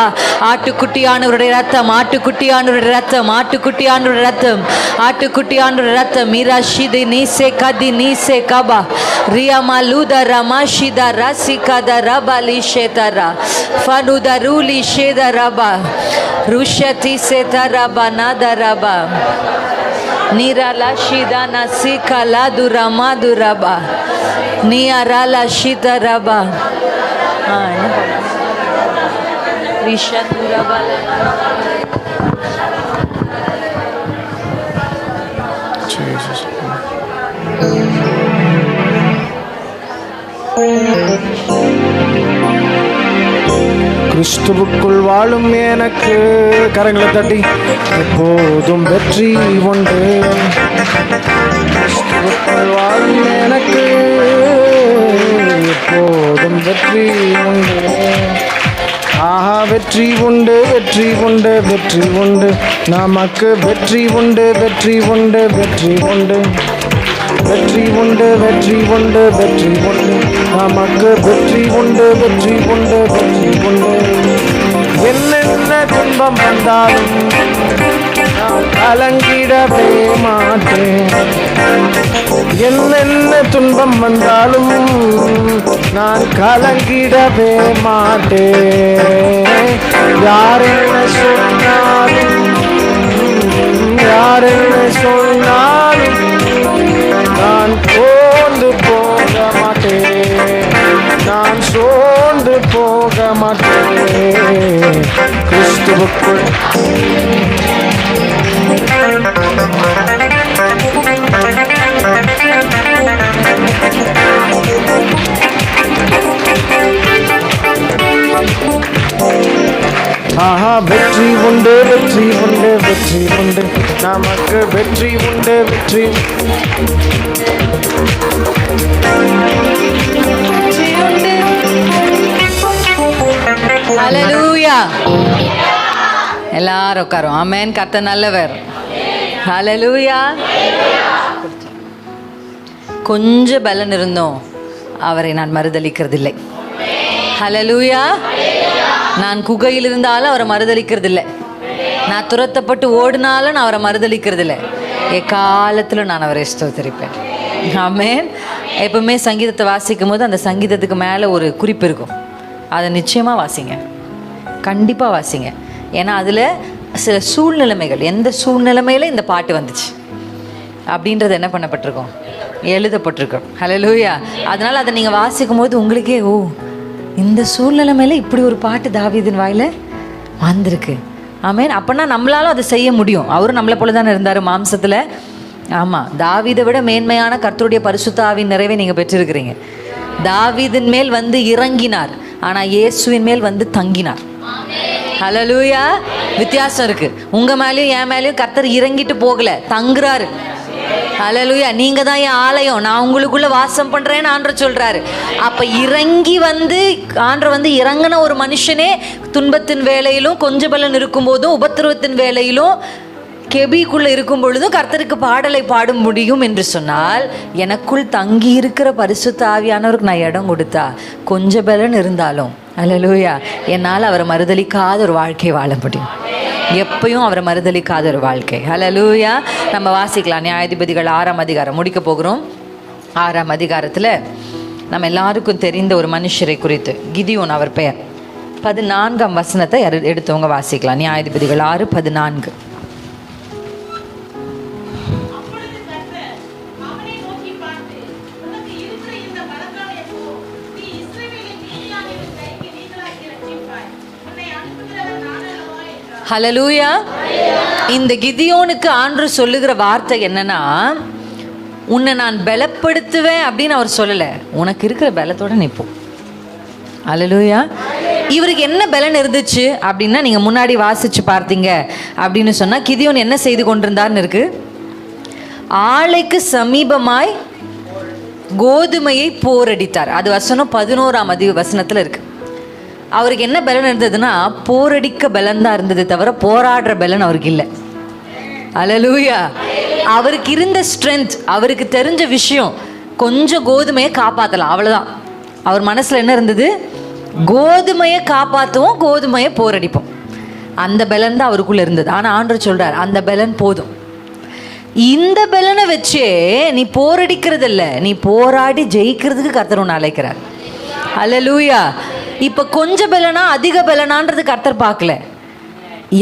ஆட்டுக்குட்டியானவருடைய ரத்தம், ஆட்டுக்குட்டியானவருடைய ரத்தம், ஆட்டுக்குட்டியானவருடைய ரத்தம், ஆட்டுக்குட்டியானவருடைய ரத்தம். இரஷிதி நீசே கதி நீசே கபா ரியமலுதர மஷிதர சிகதர பலிஷேதர ஃபனுதருலி ஷேதரபா ருஷதி சேதரபா நதரபா நிரல ஷிதன சிகல துரமா துரபா நியரல ஷிதரபா. ரிஷதுரபா. கிறிஸ்துவுக்குள் வாழும் எனக்கு கரங்களை தட்டி எப்போதும் வெற்றி உண்டு. கிறிஸ்துவுக்குள் வாழும் எனக்கு எப்போதும் வெற்றி உண்டு. ஆஹா, வெற்றி உண்டு, வெற்றி உண்டு, வெற்றி உண்டு, நமக்கு வெற்றி உண்டு, வெற்றி உண்டு, வெற்றி உண்டு, வெற்றி உண்டு, வெற்றி உண்டு, வெற்றி உண்டு, நமக்கு வெற்றி உண்டு, வெற்றி உண்டு, வெற்றி உண்டு. என்னென்ன துன்பம் வந்தாலும் நான் கலங்கிடவே மாட்டேன். என்னென்ன துன்பம் வந்தாலும் நான் கலங்கிடவே மாட்டேன். யார் என்ன சொன்னாலும், யார் என்ன சொன்னாலும் நான் சோர்ந்து போக மாட்டேன். நான் சோர்ந்து போக மாட்டேன். கிறிஸ்துவுக்குள் ஆஹா, வெற்றி உண்டு, வெற்றி உண்டு, வெற்றி உண்டு, நமக்கு வெற்றி உண்டு, வெற்றி. ஹல்லேலூயா. எல்லாரும் உட்காரும். ஆமென். கர்த்தர் நல்லவர். ஹல்லேலூயா. கொஞ்சம் பலன் இருந்தோம் அவரை நான் மறுதலிக்கிறதில்லை. ஹல்லேலூயா. நான் குகையில் இருந்தாலும் அவரை மறுதலிக்கிறதில்லை. நான் துரத்தப்பட்டு ஓடினாலும் நான் அவரை மறுதலிக்கிறதில்லை. எக்காலத்திலும் நான் அவரை ஸ்தோத்திரிப்பேன். ஆமென். எப்பவுமே சங்கீதத்தை வாசிக்கும் போது அந்த சங்கீதத்துக்கு மேலே ஒரு குறிப்பு இருக்கும். அதை நிச்சயமாக வாசிங்க, கண்டிப்பாக வாசிங்க. ஏன்னா அதில் சில சூழ்நிலைமைகள், எந்த சூழ்நிலைமையில் இந்த பாட்டு வந்துச்சு அப்படின்றது என்ன பண்ணப்பட்டிருக்கோம், எழுதப்பட்டிருக்கோம். ஹல்லேலூயா. அதனால் அதை நீங்கள் வாசிக்கும் போது உங்களுக்கே ஓ, இந்த சூழ்நிலைமையில் இப்படி ஒரு பாட்டு தாவீதின் வாயில் வந்திருக்கு. ஆமென். அப்போனா நம்மளாலும் அதை செய்ய முடியும். அவரும் நம்மளை போல தானே இருந்தார் மாம்சத்தில். ஆமாம், தாவீதை விட மேன்மையான கர்த்தருடைய பரிசுத்த ஆவியின் நிறைவை நீங்கள் பெற்றிருக்கிறீங்க. தாவீதின் மேல் வந்து இறங்கினார், ஆனால் இயேசுவின் மேல் வந்து தங்கினார். ஹல்லேலூயா. வித்தியாசம் இருக்குது. உங்கள் மேலேயும் என் மேலேயும் கர்த்தர் இறங்கிட்டு போகலை, தங்குறாரு. ஹல்லேலூயா. நீங்கள் தான் என் ஆலயம், நான் உங்களுக்குள்ளே வாசம் பண்ணுறேன்னு ஆண்டவர் சொல்கிறாரு. அப்போ இறங்கி வந்து ஆண்டவர் வந்து இறங்கின ஒரு மனுஷனே துன்பத்தின் வேளையிலும் கொஞ்சம் பலன் இருக்கும்போதும் உபத்திரவத்தின் வேளையிலும் கெபிக்குள்ளே இருக்கும் பொழுதும் கர்த்தருக்கு பாடலை பாட முடியும் என்று சொன்னால், எனக்குள் தங்கி இருக்கிற பரிசுத்த ஆவியானவருக்கு நான் இடம் கொடுத்தா கொஞ்சம் பலன் இருந்தாலும் ஹல்லேலூயா என்னால் அவரை மறுதலிக்காத ஒரு வாழ்க்கையை வாழ முடியும். எப்பயும் அவரை மறுதலிக்காத ஒரு வாழ்க்கை. ஹல்லேலூயா. நம்ம வாசிக்கலாம் நியாயாதிபதிகள் 6ஆம் அதிகாரம் முடிக்க போகிறோம். 6ஆம் அதிகாரத்தில் நம்ம எல்லாருக்கும் தெரிந்த ஒரு மனுஷரை குறித்து, கிதியோன் அவர் பெயர். 14ஆம் வசனத்தை எடுத்தவங்க வாசிக்கலாம். நியாயாதிபதிகள் 6:14. ஹல்லேலூயா. இந்த கிதியோனுக்கு ஆண்டவர் சொல்லுகிற வார்த்தை என்னன்னா, உன்னை நான் பலப்படுத்துவேன் அப்படின்னு அவர் சொல்லலை, உனக்கு இருக்கிற பலத்தோட நிற்போம். ஹல்லேலூயா. இவருக்கு என்ன பலன் இருந்துச்சு அப்படின்னா, நீங்கள் முன்னாடி வாசிச்சு பார்த்தீங்க அப்படின்னு சொன்னால், கிதியோன் என்ன செய்து கொண்டிருந்தார்னு இருக்கு. ஆலைக்கு சமீபமாய் கோதுமையை போரடித்தார். அது வசனம் 11ஆம் வசனத்தில் இருக்கு. அவருக்கு என்ன பலன் இருந்ததுன்னா, போரடிக்க பலன் தான் இருந்தது தவிர போராடுற பலன் அவருக்கு இல்லை. ஹல்லேலூயா. அவருக்கு இருந்த ஸ்ட்ரென்த், அவருக்கு தெரிஞ்ச விஷயம், கொஞ்சம் கோதுமையை காப்பாற்றலாம், அவ்வளோதான். அவர் மனசில் என்ன இருந்தது, கோதுமையை காப்பாற்றுவோம், கோதுமையை போரடிப்போம். அந்த பலன் தான் அவருக்குள்ளே இருந்தது. ஆனால் ஆண்டவர் சொல்கிறார், அந்த பலன் போதும். இந்த பலனை வச்சே நீ போரடிக்கிறதில்ல, நீ போராடி ஜெயிக்கிறதுக்கு கர்த்தர் உன்னை அழைக்கிறார். ஹல்லேலூயா. இப்போ கொஞ்சம் பலனா அதிக பலனான்றது கர்த்தர் பார்க்கல,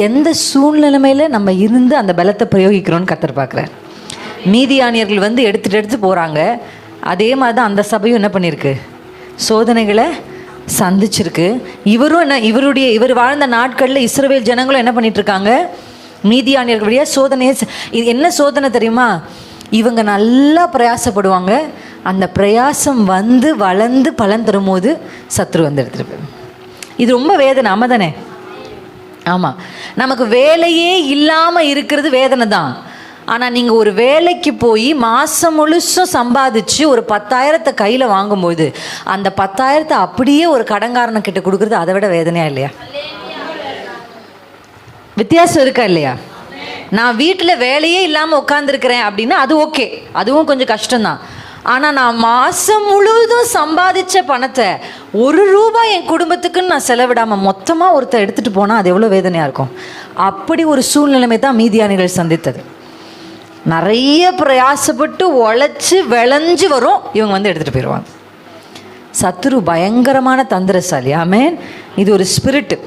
எந்த சூழ்நிலைமையில் நம்ம இருந்து அந்த பலத்தை பிரயோகிக்கிறோன்னு கர்த்தர் பார்க்குறார். மீதியானியர்கள் வந்து எடுத்துகிட்டு போகிறாங்க. அதே மாதிரி தான் அந்த சபையும் என்ன பண்ணியிருக்கு, சோதனைகளை சந்திச்சிருக்கு. இவரும் என்ன, இவர் வாழ்ந்த நாட்களில் இஸ்ரவேல் ஜனங்களும் என்ன பண்ணிகிட்ருக்காங்க, மீதியானியர்களுடைய சோதனையை. இது என்ன சோதனை தெரியுமா, இவங்க நல்லா பிரயாசப்படுவாங்க, அந்த பிரயாசம் வந்து வளர்ந்து பலன் தரும்போது சத்ரு வந்து எடுத்துகிட்டு போய். இது ரொம்ப வேதனை. ஆமாம் தானே? ஆமாம். நமக்கு வேலையே இல்லாமல் இருக்கிறது வேதனை தான். ஆனால் நீங்கள் ஒரு வேலைக்கு போய் மாதம் முழுசும் சம்பாதிச்சு ஒரு 10,000 கையில் வாங்கும்போது அந்த 10,000 அப்படியே ஒரு கடன்காரனை கிட்ட கொடுக்குறது அதை விட வேதனையா இல்லையா? வித்தியாசம் இருக்கா இல்லையா? நான் வீட்டில் வேலையே இல்லாமல் உட்காந்துருக்கிறேன் அப்படின்னா அது ஓகே, அதுவும் கொஞ்சம் கஷ்டம்தான். ஆனால் நான் மாதம் முழுவதும் சம்பாதிச்ச பணத்தை ₹1 என் குடும்பத்துக்குன்னு நான் செலவிடாமல் மொத்தமாக ஒருத்தர் எடுத்துகிட்டு போனால் அது எவ்வளோ வேதனையாக இருக்கும். அப்படி ஒரு சூழ்நிலைமை தான் மீதியானிகள் சந்தித்தது. நிறைய பிரயாசப்பட்டு உழைச்சி விளைஞ்சு வரும், இவங்க வந்து எடுத்துகிட்டு போயிடுவாங்க. சத்துரு பயங்கரமான தந்திரசாலி. ஆமென். இது ஒரு ஸ்பிரிட்டு.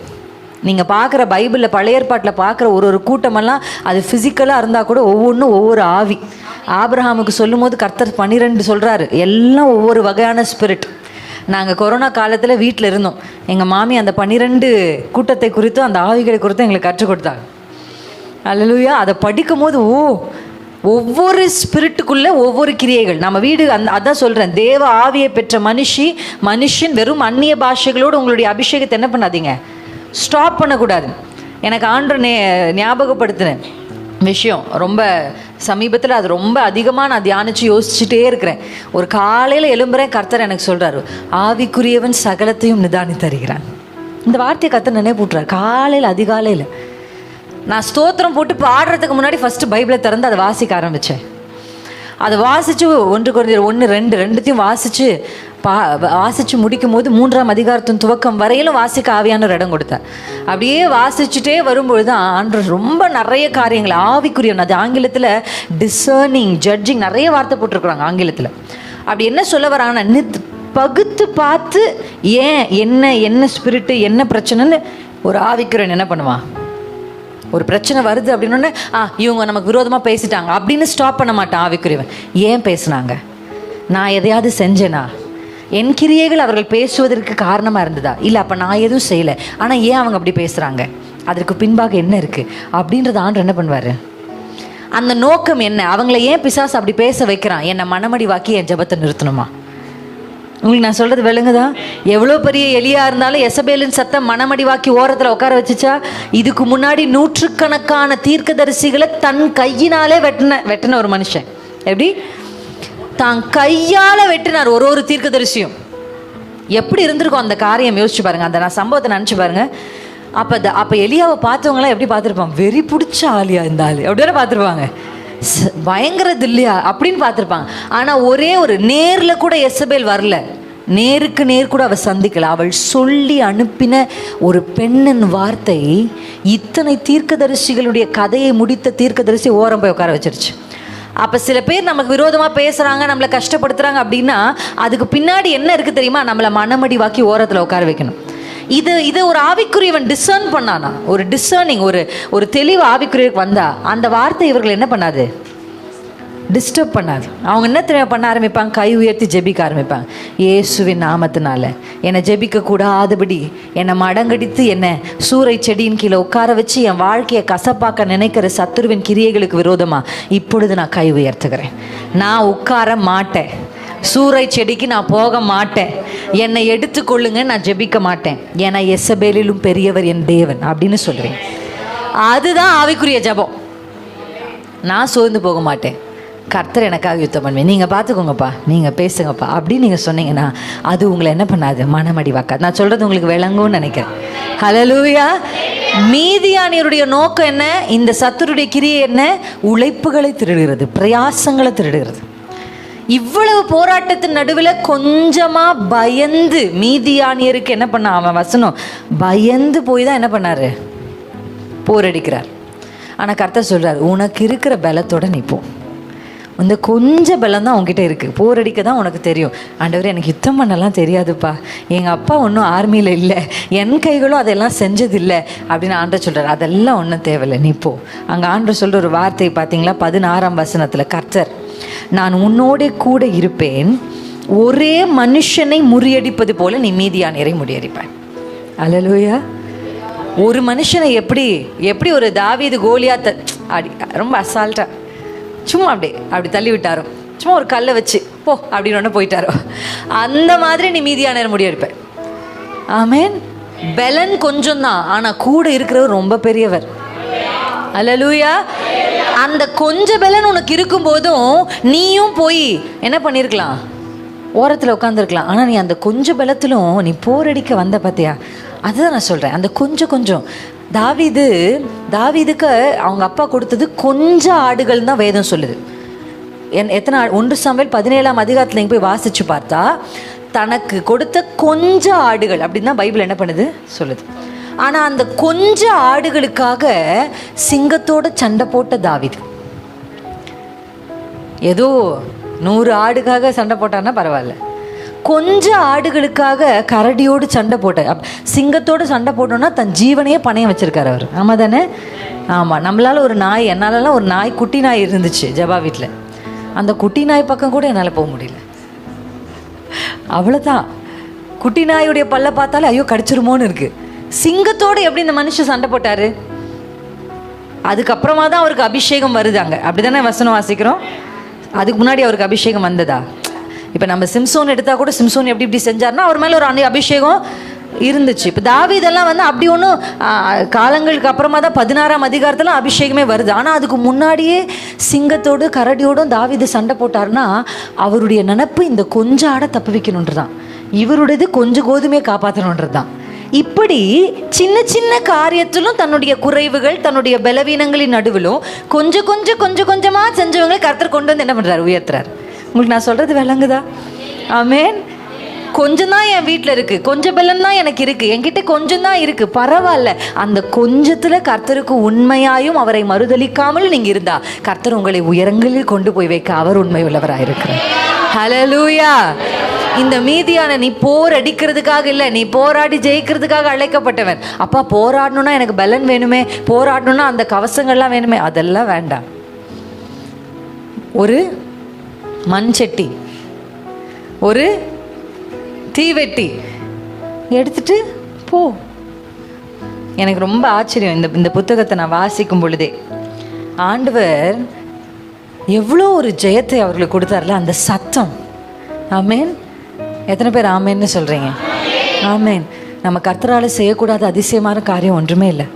நீங்கள் பார்க்குற பைபிளில் பழைய ஏற்பாட்டில் பார்க்குற ஒரு கூட்டமெல்லாம் அது ஃபிசிக்கலாக இருந்தால் கூட ஒவ்வொன்றும் ஒவ்வொரு ஆவி. ஆபிரகாமுக்கு சொல்லும் போது கர்த்தர் 12 சொல்கிறாரு, எல்லாம் ஒவ்வொரு வகையான ஸ்பிரிட். நாங்கள் கொரோனா காலத்தில் வீட்டில் இருந்தோம். எங்கள் மாமி அந்த 12 கூட்டத்தை குறித்தும் அந்த ஆவிகளை குறித்தும் எங்களுக்கு கற்றுக் கொடுத்தாங்க. அல்லேலூயா. அதை படிக்கும் போது ஒவ்வொரு ஸ்பிரிட்டுக்குள்ளே ஒவ்வொரு கிரியைகள். நம்ம வீடு அதான் சொல்கிறேன், தேவ ஆவியை பெற்ற மனுஷன் வெறும் அந்நிய பாஷைகளோடு உங்களுடைய அபிஷேகத்தை என்ன பண்ணாதீங்க, ஸ்டாப் பண்ணக்கூடாது. எனக்கு ஆண்டவர் ஞாபகப்படுத்தின விஷயம் ரொம்ப சமீபத்தில், அது ரொம்ப அதிகமாக நான் தியானித்து யோசிச்சுட்டே இருக்கிறேன். ஒரு காலையில் எழும்புறேன், கர்த்தர் எனக்கு சொல்கிறாரு, ஆவிக்குரியவன் சகலத்தையும் நிதானித்து தருகிறான். இந்த வார்த்தையை கர்த்தர் நினைப்பூட்டுறார். காலையில் அதிகாலையில் நான் ஸ்தோத்திரம் போட்டு பாடுறதுக்கு முன்னாடி ஃபஸ்ட்டு பைபிளை திறந்து அதை வாசிக்க ஆரம்பித்தேன். அதை வாசித்து 1 Corinthians 1:2 ரெண்டுத்தையும் வாசித்து முடிக்கும் போது 3ஆம் அதிகாரத்தின் துவக்கம் வரையிலும் வாசிக்க ஆவியானவர் இடம் கொடுத்தார். அப்படியே வாசிச்சுட்டே வரும்பொழுது தான் ஆண்டவர் ரொம்ப நிறைய காரியங்கள் ஆவிக்குரியவன், அது ஆங்கிலத்தில் டிசர்னிங், ஜட்ஜிங், நிறைய வார்த்தை போட்டிருக்கிறாங்க ஆங்கிலத்தில். அப்படி என்ன சொல்ல வராங்கன்னா, பகுத்து பார்த்து ஏன் என்ன ஸ்பிரிட்டு என்ன பிரச்சனைன்னு ஒரு ஆவிக்குரியவன் என்ன பண்ணுவான். ஒரு பிரச்சனை வருது அப்படின்னோடனே இவங்க நமக்கு விரோதமாக பேசிட்டாங்க அப்படின்னு ஸ்டாப் பண்ண மாட்டான் ஆவிக்குரியவன். ஏன் பேசுனாங்க? நான் எதையாவது செஞ்சேனா? என் கிரியைகள் அவர்கள் பேசுவதற்கு காரணமாக இருந்ததா? இல்லை, அப்போ நான் எதுவும் செய்யலை, ஆனால் ஏன் அவங்க அப்படி பேசுகிறாங்க? அதற்கு பின்பாக என்ன இருக்குது அப்படின்றத ஆண்டவர் என்ன பண்ணுவார்? அந்த நோக்கம் என்ன? அவங்கள ஏன் பிசாசு அப்படி பேச வைக்கிறான்? என்னை மனமடி வாக்கி என் ஜெபத்தை நிறுத்தணுமா? உங்களுக்கு நான் சொல்கிறது விளங்குதா? எவ்வளோ பெரிய எலியா இருந்தாலும் எசபேலின் சத்தம் மனமடி வாக்கி ஓரத்தில் உட்கார வச்சுச்சா? இதுக்கு முன்னாடி நூற்றுக்கணக்கான தீர்க்கதரிசிகளை தன் கையினாலே வெட்டின ஒரு மனுஷன். எப்படி தான் கையால் வெட்டினார் ஒரு தீர்க்கதரிசியும். எப்படி இருந்திருக்கும் அந்த காரியம்? யோசிச்சு பாருங்க. அந்த நான் சம்பவத்தை நினச்சி பாருங்க. அப்போ எலியாவை பார்த்தவங்களாம் எப்படி பார்த்துருப்பாங்க? வெறி பிடிச்ச ஆளியா இந்த ஆள் அப்படியே பார்த்துருப்பாங்க. பயங்கரது இல்லையா அப்படின்னு பார்த்துருப்பாங்க. ஆனால் ஒரே ஒரு நேரில் கூட எசபேல் வரல, நேருக்கு நேர் கூட அவள் சந்திக்கல. அவள் சொல்லி அனுப்பின ஒரு பெண்ணின் வார்த்தை இத்தனை தீர்க்கதரிசிகளுடைய கதையை முடித்த தீர்க்கதரிசி ஓரம் போய் உட்கார வச்சிருச்சு. அப்போ சில பேர் நமக்கு விரோதமாக பேசுகிறாங்க, நம்மளை கஷ்டப்படுத்துகிறாங்க அப்படின்னா அதுக்கு பின்னாடி என்ன இருக்குது தெரியுமா? நம்மளை மனமடி வாக்கி ஓரத்தில் உட்கார வைக்கணும். இது ஒரு ஆவிக்குரியவன் டிசர்ன் பண்ணானா, ஒரு டிசர்னிங், ஒரு தெளிவு ஆவிக்குரியவனுக்கு வந்தா அந்த வார்த்தை இவர்கள் என்ன பண்ணாது? டிஸ்டர்ப் பண்ணாது. அவங்க என்ன தெரியுமா பண்ண ஆரம்பிப்பாங்க? கை உயர்த்தி ஜெபிக்க ஆரம்பிப்பாங்க. இயேசுவின் நாமத்தினால என்னை ஜெபிக்க கூடாதபடி, என்னை மடங்கடித்து என்னை சூறை செடியின் கீழே உட்கார வச்சு என் வாழ்க்கையை கசப்பாக்க நினைக்கிற சத்துருவின் கிரியைகளுக்கு விரோதமாக இப்பொழுது நான் கை உயர்த்துகிறேன். நான் உட்கார மாட்டேன், சூறை செடிக்கு நான் போக மாட்டேன், என்னை எடுத்துக்கொள்ளுங்க, நான் ஜெபிக்க மாட்டேன், ஏன்னா எசபேலிலும் பெரியவர் என் தேவன் அப்படின்னு சொல்லுவேன். அதுதான் ஆவிக்குரிய ஜெபம். நான் சோர்ந்து போக மாட்டேன், கர்த்தர் எனக்காக யுத்தம் பண்ணுவேன், நீங்கள் பார்த்துக்கோங்கப்பா, நீங்கள் பேசுங்கப்பா அப்படின்னு நீங்கள் சொன்னீங்கன்னா அது உங்களை என்ன பண்ணாது? மனமடி வாக்காது. நான் சொல்கிறது உங்களுக்கு விளங்கும்னு நினைக்கிறேன். ஹல்லேலூயா. மீதியானியருடைய நோக்கம் என்ன? இந்த சத்துருடைய கிரியை என்ன? உழைப்புகளை திருடுகிறது, பிரயாசங்களை திருடுகிறது. இவ்வளவு போராட்டத்தின் நடுவில் கொஞ்சமாக பயந்து, மீதியானியருக்கு என்ன பண்ண அவன் வசனம் பயந்து போய் தான் என்ன பண்ணார்? போரடிக்கிறார். ஆனால் கர்த்தர் சொல்கிறார், உனக்கு இருக்கிற பலத்தோட நீ போ. இந்த கொஞ்சம் பலம் தான் உங்ககிட்ட இருக்குது, போரடிக்க தான் உனக்கு தெரியும். ஆண்டவரே எனக்கு யுத்தம் பண்ணலாம் தெரியாதுப்பா, எங்கள் அப்பா ஒன்றும் ஆர்மியில் இல்லை, என் கைகளும் அதெல்லாம் செஞ்சதில்லை அப்படின்னு ஆண்டவர் சொல்கிறார். அதெல்லாம் ஒன்றும் தேவையில்லை, நீ போ. அங்கே ஆண்டவர் சொல்கிற ஒரு வார்த்தை பார்த்தீங்களா? 16ஆம் வசனத்தில் கர்த்தர், நான் உன்னோட கூட இருப்பேன், ஒரே மனுஷனை முறியடிப்பது போல நீ மீதியானியரை முறியடிப்பேன். அல்லேலூயா. ஒரு மனுஷனை எப்படி ஒரு தாவீது கோலியாத்தை ரொம்ப அசால்ட்டாக சும்மா அப்படி தள்ளி விட்டாரோ, சும்மா ஒரு கல்லை வச்சு போ அப்படின்னு ஒன்று போயிட்டாரோ, அந்த மாதிரி நீ மீதியானியரை முறியடிப்பேன். ஆமேன். பெலன் கொஞ்சம் தான், ஆனால் கூட இருக்கிறவர் ரொம்ப பெரியவர். அல்லேலூயா. அந்த கொஞ்ச பலன் உனக்கு இருக்கும் போதும் நீயும் போய் என்ன பண்ணியிருக்கலாம்? ஓரத்தில் உட்காந்துருக்கலாம். ஆனால் நீ அந்த கொஞ்ச பலத்திலும் நீ போரடிக்க வந்த பார்த்தியா? அதுதான் நான் சொல்கிறேன். அந்த கொஞ்சம் தாவீதுக்கு அவங்க அப்பா கொடுத்தது கொஞ்சம் ஆடுகள் தான் வேதம் சொல்லுது. எத்தனை 1 சாமுவேல் 17ஆம் அதிகாரத்தில் நீங்கள் போய் வாசித்து பார்த்தா தனக்கு கொடுத்த கொஞ்சம் ஆடுகள் அப்படின்னு தான் பைபிள் என்ன பண்ணுது சொல்லுது. ஆனால் அந்த கொஞ்சம் ஆடுகளுக்காக சிங்கத்தோட சண்டை போட்ட தாவீது, ஏதோ 100 ஆடுக்காக சண்டை போட்டான்னா பரவாயில்ல, கொஞ்சம் ஆடுகளுக்காக கரடியோடு சண்டை போட்ட, சிங்கத்தோடு சண்டை போட்டோன்னா தன் ஜீவனையே பணையம் வச்சிருக்காரு அவர். ஆமாம் தானே? ஆமாம். நம்மளால் ஒரு நாய், என்னாலலாம் ஒரு நாய், குட்டி நாய் இருந்துச்சு ஜபா வீட்டில். அந்த குட்டி நாய் பக்கம் கூட என்னால் போக முடியல. அவ்வளோதான். குட்டி நாயுடைய பல்ல பார்த்தாலே ஐயோ கடிச்சிருமோன்னு இருக்குது. சிங்கத்தோடு எப்படி இந்த மனுஷன் சண்டை போட்டார்? அதுக்கப்புறமா தான் அவருக்கு அபிஷேகம் வருதாங்க. அப்படி தானே வசனம் வாசிக்கிறோம். அதுக்கு முன்னாடி அவருக்கு அபிஷேகம் வந்ததா? இப்போ நம்ம சிம்சோன் எடுத்தால் கூட சிம்சோன் எப்படி செஞ்சார்னா அவர் மேலே ஒரு அபிஷேகம் இருந்துச்சு. இப்போ தாவீதெல்லாம் அப்படி ஒன்றும் காலங்களுக்கு அப்புறமா தான் 16ஆம் அதிகாரத்தில் அபிஷேகமே வருது. ஆனால் அதுக்கு முன்னாடியே சிங்கத்தோடு கரடியோடும் தாவீது சண்டை போட்டார்னா அவருடைய நினப்பு இந்த கொஞ்சம் ஆடை தப்பு வைக்கணுன்றது தான், இவருடையது கொஞ்சம் கோதுமையை காப்பாற்றணுன்றது தான். இப்படி சின்ன சின்ன காரியத்திலும் தன்னுடைய குறைவுகள், தன்னுடைய பலவீனங்களின் நடுவிலும் கொஞ்சம் கொஞ்சமா செஞ்சவங்களை கர்த்தர் கொண்டு வந்து என்ன பண்றாரு? உயர்த்துறாரு. உங்களுக்கு நான் சொல்றது விளங்குதா? ஆமென். கொஞ்சம் தான் என் வீட்டில் இருக்கு, கொஞ்சம் பலம் தான் எனக்கு இருக்கு, என்கிட்ட கொஞ்சம் தான் இருக்கு, பரவாயில்ல. அந்த கொஞ்சத்துல கர்த்தருக்கு உண்மையாயும் அவரை மறுதலிக்காமல் நீங்க இருந்தா கர்த்தர் உங்களை உயரங்களில் கொண்டு போய் வைக்க அவர் உண்மை உள்ளவராயிருக்கிறார். ஹல்லேலூயா. இந்த மீதியான நீ போர் அடிக்கிறதுக்காக இல்லை, நீ போராடி ஜெயிக்கிறதுக்காக அழைக்கப்பட்டவன். அப்பா போராடணும்னா எனக்கு பலன் வேணுமே, போராடணும்னா அந்த கவசங்கள்லாம் வேணுமே, அதெல்லாம் வேண்டாம். ஒரு மண் சட்டி, ஒரு தீவெட்டி எடுத்துட்டு போ. எனக்கு ரொம்ப ஆச்சரியம் இந்த புத்தகத்தை நான் வாசிக்கும் பொழுதே, ஆண்டவர் எவ்வளோ ஒரு ஜெயத்தை அவர்களுக்கு கொடுத்தார்ல, அந்த சத்தம். ஆமேன். எத்தனை பேர் ஆமேன்னு சொல்கிறீங்க? ஆமேன். நம்ம கர்த்தரால் செய்யக்கூடாத அதிசயமான காரியம் ஒன்றுமே இல்லை.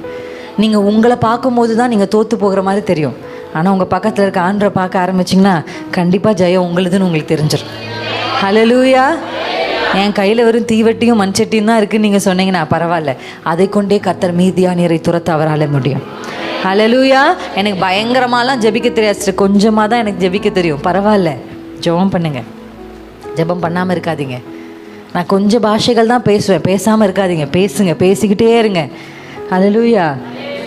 நீங்கள் உங்களை பார்க்கும்போது தான் நீங்கள் தோற்று போகிற மாதிரி தெரியும். ஆனால் உங்கள் பக்கத்தில் இருக்க ஆண்டரை பார்க்க ஆரம்பிச்சிங்கன்னா கண்டிப்பாக ஜெயம் உங்களுதுன்னு உங்களுக்கு தெரிஞ்சிடும். ஹல்லேலூயா. என் கையில் வெறும் தீவெட்டியும் மண்சட்டியும் தான் இருக்குன்னு நீங்கள் சொன்னீங்கன்னா பரவாயில்ல, அதை கொண்டே கர்த்தர் மீதியானியரை துரத்த அவரால் முடியும். ஹல்லேலூயா. எனக்கு பயங்கரமாலாம் ஜெபிக்க தெரியாது, கொஞ்சமாக தான் எனக்கு ஜெபிக்க தெரியும், பரவாயில்ல, ஜெபம் பண்ணுங்க. ஜெபம் பண்ணாமல் இருக்காதீங்க. நான் கொஞ்சம் பாஷைகள் தான் பேசுவேன், பேசாமல் இருக்காதீங்க, பேசுங்க, பேசிக்கிட்டே இருங்க. ஹல்லேலூயா.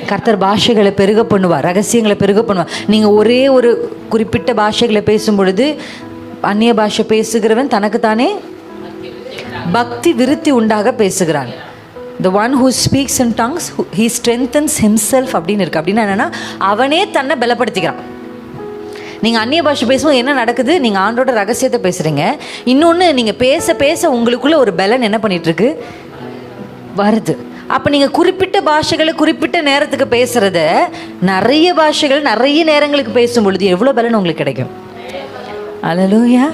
கர்த்தர் பாஷைகளை பெருக பண்ணுவார், ரகசியங்களை பெருக பண்ணுவார். நீங்கள் ஒரே ஒரு குறிப்பிட்ட பாஷைகளை பேசும் பொழுது அந்நிய பாஷை பேசுகிறவன் தனக்குத்தானே பக்தி விருத்தி உண்டாக பேசுகிறான். The one who speaks in tongues, he strengthens himself அப்படின்னு இருக்கு. அப்படின்னா என்னன்னா, அவனே தன்னை பலப்படுத்திக்கிறான். நீங்கள் அந்நிய பாஷை பேசும்போது என்ன நடக்குது? நீங்கள் ஆண்டோட ரகசியத்தை பேசுகிறீங்க. இன்னொன்று, நீங்கள் பேச பேச உங்களுக்குள்ள ஒரு பலன் என்ன பண்ணிகிட்ருக்கு? வருது. அப்போ நீங்கள் குறிப்பிட்ட பாஷைகளை குறிப்பிட்ட நேரத்துக்கு பேசுகிறத நிறைய பாஷைகள் நிறைய நேரங்களுக்கு பேசும் பொழுது எவ்வளோ பலன் உங்களுக்கு கிடைக்கும்? ஹல்லேலூயா.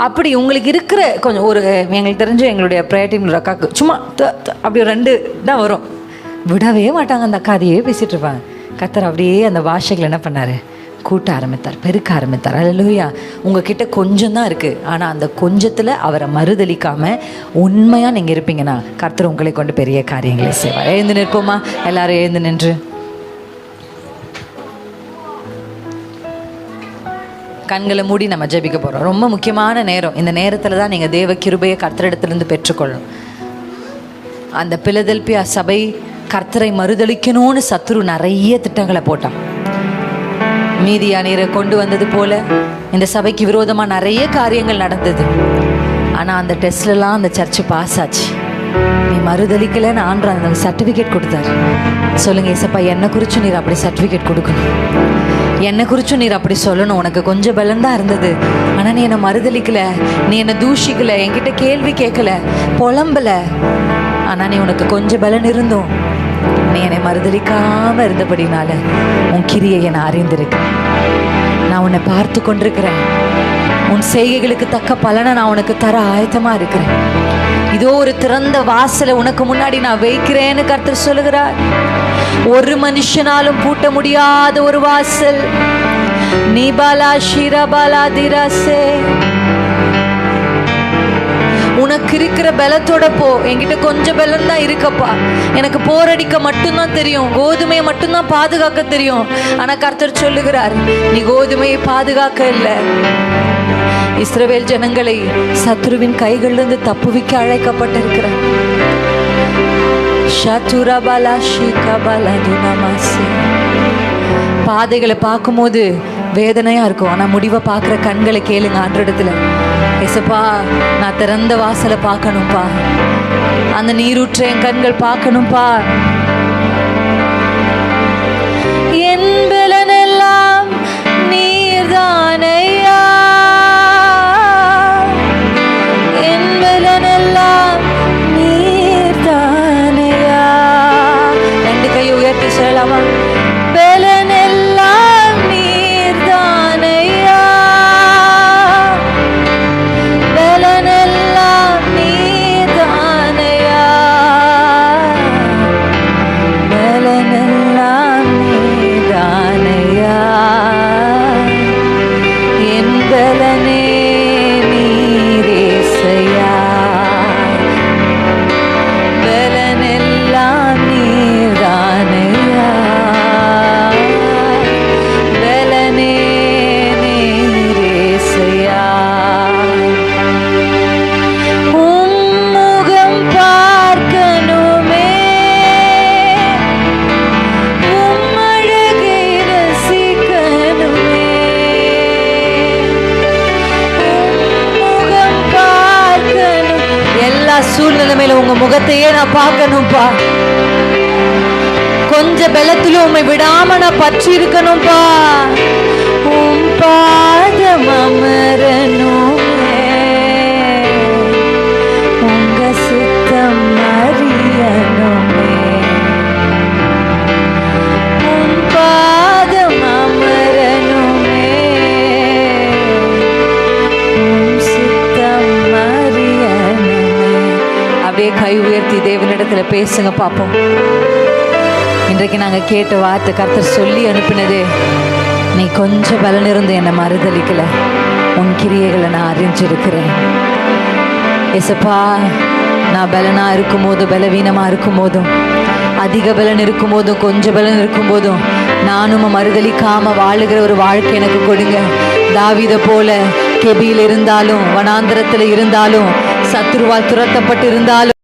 அப்படி உங்களுக்கு இருக்கிற கொஞ்சம் ஒரு எங்களுக்கு தெரிஞ்ச எங்களுடைய ப்ரேயர் டீமில் அக்காவுக்கு சும்மா அப்படி ஒரு 2 தான் வரும், விடவே மாட்டாங்க. அந்த அக்கா அதையே பேசிகிட்டு இருப்பாங்க. கர்த்தர் அப்படியே அந்த பாஷைகள் என்ன பண்ணார்? கூட்ட ஆரம்பித்தார், பெருக்க ஆரம்பித்தார். ஹல்லேலூயா. உங்ககிட்ட கொஞ்சம் தான் இருக்குது, ஆனால் அந்த கொஞ்சத்தில் அவரை மறுதலிக்காமல் உண்மையாக நீங்கள் இருப்பீங்கன்னா கர்த்தர் உங்களை கொண்டு பெரிய காரியங்களை செய்வார். எழுந்து நிற்போமா? எல்லாரும் எழுந்து நின்று கண்களை மூடி நம்ம ஜெபிக்க போகிறோம். ரொம்ப முக்கியமான நேரம். இந்த நேரத்தில் தான் நீங்கள் தேவ கிருபையை கர்த்தரிடத்திலிருந்து பெற்றுக்கொள்ளணும். அந்த பிலதெல்பியா சபை கர்த்தரை மறுதலிக்கணும்னு சத்துரு நிறைய திட்டங்களை போட்டான். மீதியானியரை கொண்டு வந்தது போல இந்த சபைக்கு விரோதமாக நிறைய காரியங்கள் நடந்தது. ஆனால் அந்த டெஸ்ட்லலாம் அந்த சர்ச்சு பாஸ் ஆச்சு. நீ மறுதலிக்கலைன்னு ஆண்டவர் அந்த சர்டிஃபிகேட் கொடுத்தாரு. சொல்லுங்கள், ஏசப்பா என்னை குறித்து நீர் அப்படி சர்டிஃபிகேட் கொடுக்கணும், என்னை குறிச்சும் நீர் அப்படி சொல்லணும். உனக்கு கொஞ்சம் பலம் தான் இருந்தது, ஆனால் நீ என்னை மறுதலிக்கலை, நீ என்னை தூஷிக்கலை, என்கிட்ட கேள்வி கேட்கலை, புலம்பலை. ஆனால் நீ உனக்கு கொஞ்சம் பலன் இருந்தும் நீ என்னை மறுதலிக்காமல் இருந்தபடினால உன் கிரியை நான் அறிந்திருக்கேன். நான் உன்னை பார்த்து கொண்டிருக்கிறேன். உன் செய்கைகளுக்கு தக்க பலனை நான் உனக்கு தர ஆயத்தமாக இருக்கிறேன். இதோ ஒரு திறந்த வாசலை உனக்கு முன்னாடி நான் வைக்கிறேன்னு கர்த்தர் சொல்லுகிறார். ஒரு மனுஷனாலும் பூட்ட முடியாத ஒரு வாசல். நீபாலா ஷிரபாலா திராசே. உனக்கு இருக்கிற பலத்தோட போ. என்கிட்ட கொஞ்சம் பலம் தான் இருக்கப்பா, எனக்கு போரடிக்க மட்டும்தான் தெரியும், கோதுமையை மட்டும்தான் பாதுகாக்க தெரியும். ஆனா கர்த்தர் சொல்லுகிறார், நீ கோதுமையை பாதுகாக்க இல்லை, இஸ்ரவேல் ஜனங்களை சத்ருவின் கைகளிலிருந்து தப்புவிக்க அழைக்கப்பட்டிருக்கிறார். பாதைகளை பார்க்கும்போது வேதனையா இருக்கும், ஆனா முடிவை பார்க்குற கண்களை கேளுங்க ஆண்டவரிடத்துல. ஏசப்பா, நான் திறந்த வாசலை பார்க்கணும்பா, அந்த நீரூற்ற என் கண்கள் பார்க்கணும்பா. என் பலனெல்லாம் நீர்தானையா, என் பலனெல்லாம் நீர்தானையா. 2 கையை உயர்த்தி சொல்லலாமா? பலனெல்லாம் நீர்தானையா, பலனெல்லாம் நீர்தானையா, பலனெல்லாம் நீர்தானையா. என் பலனே நீரேசையா, முகத்தையே நான் பார்க்கணும்ப்பா. கொஞ்ச பலத்திலும் உம்மை விடாம நான் பற்றி இருக்கணும்ப்பா. உம் பாதம் அமரணுமே, உங்க சித்தம் அறியணுமே. உம் பாதம் அமரணுமே, உம் சித்தம் அறியணுமே. அப்படியே கை உயர்த்தி தேவனிடத்துல பேசுங்க பாப்போம். இன்றைக்கு நாங்கள் கேட்ட வார்த்தை கர்த்தர் சொல்லி அனுப்பினது, நீ கொஞ்சம் பலன் இருந்து என்னை மறுதளிக்கல, உன் கிரியைகளை நான் அறிஞ்சிருக்கிறேன். ஏசப்பா, நான் பலனா இருக்கும் போதும் பலவீனமா இருக்கும் போதும், அதிக பலன் இருக்கும் போதும் கொஞ்சம் பலன் இருக்கும் போதும் நானும் மறுதளிக்காம வாழுகிற ஒரு வாழ்க்கை எனக்கு கொடுங்க. தாவீதை போல கெபியில் இருந்தாலும் வனாந்தரத்தில் இருந்தாலும் சத்துருவால் துரத்தப்பட்டு இருந்தாலும்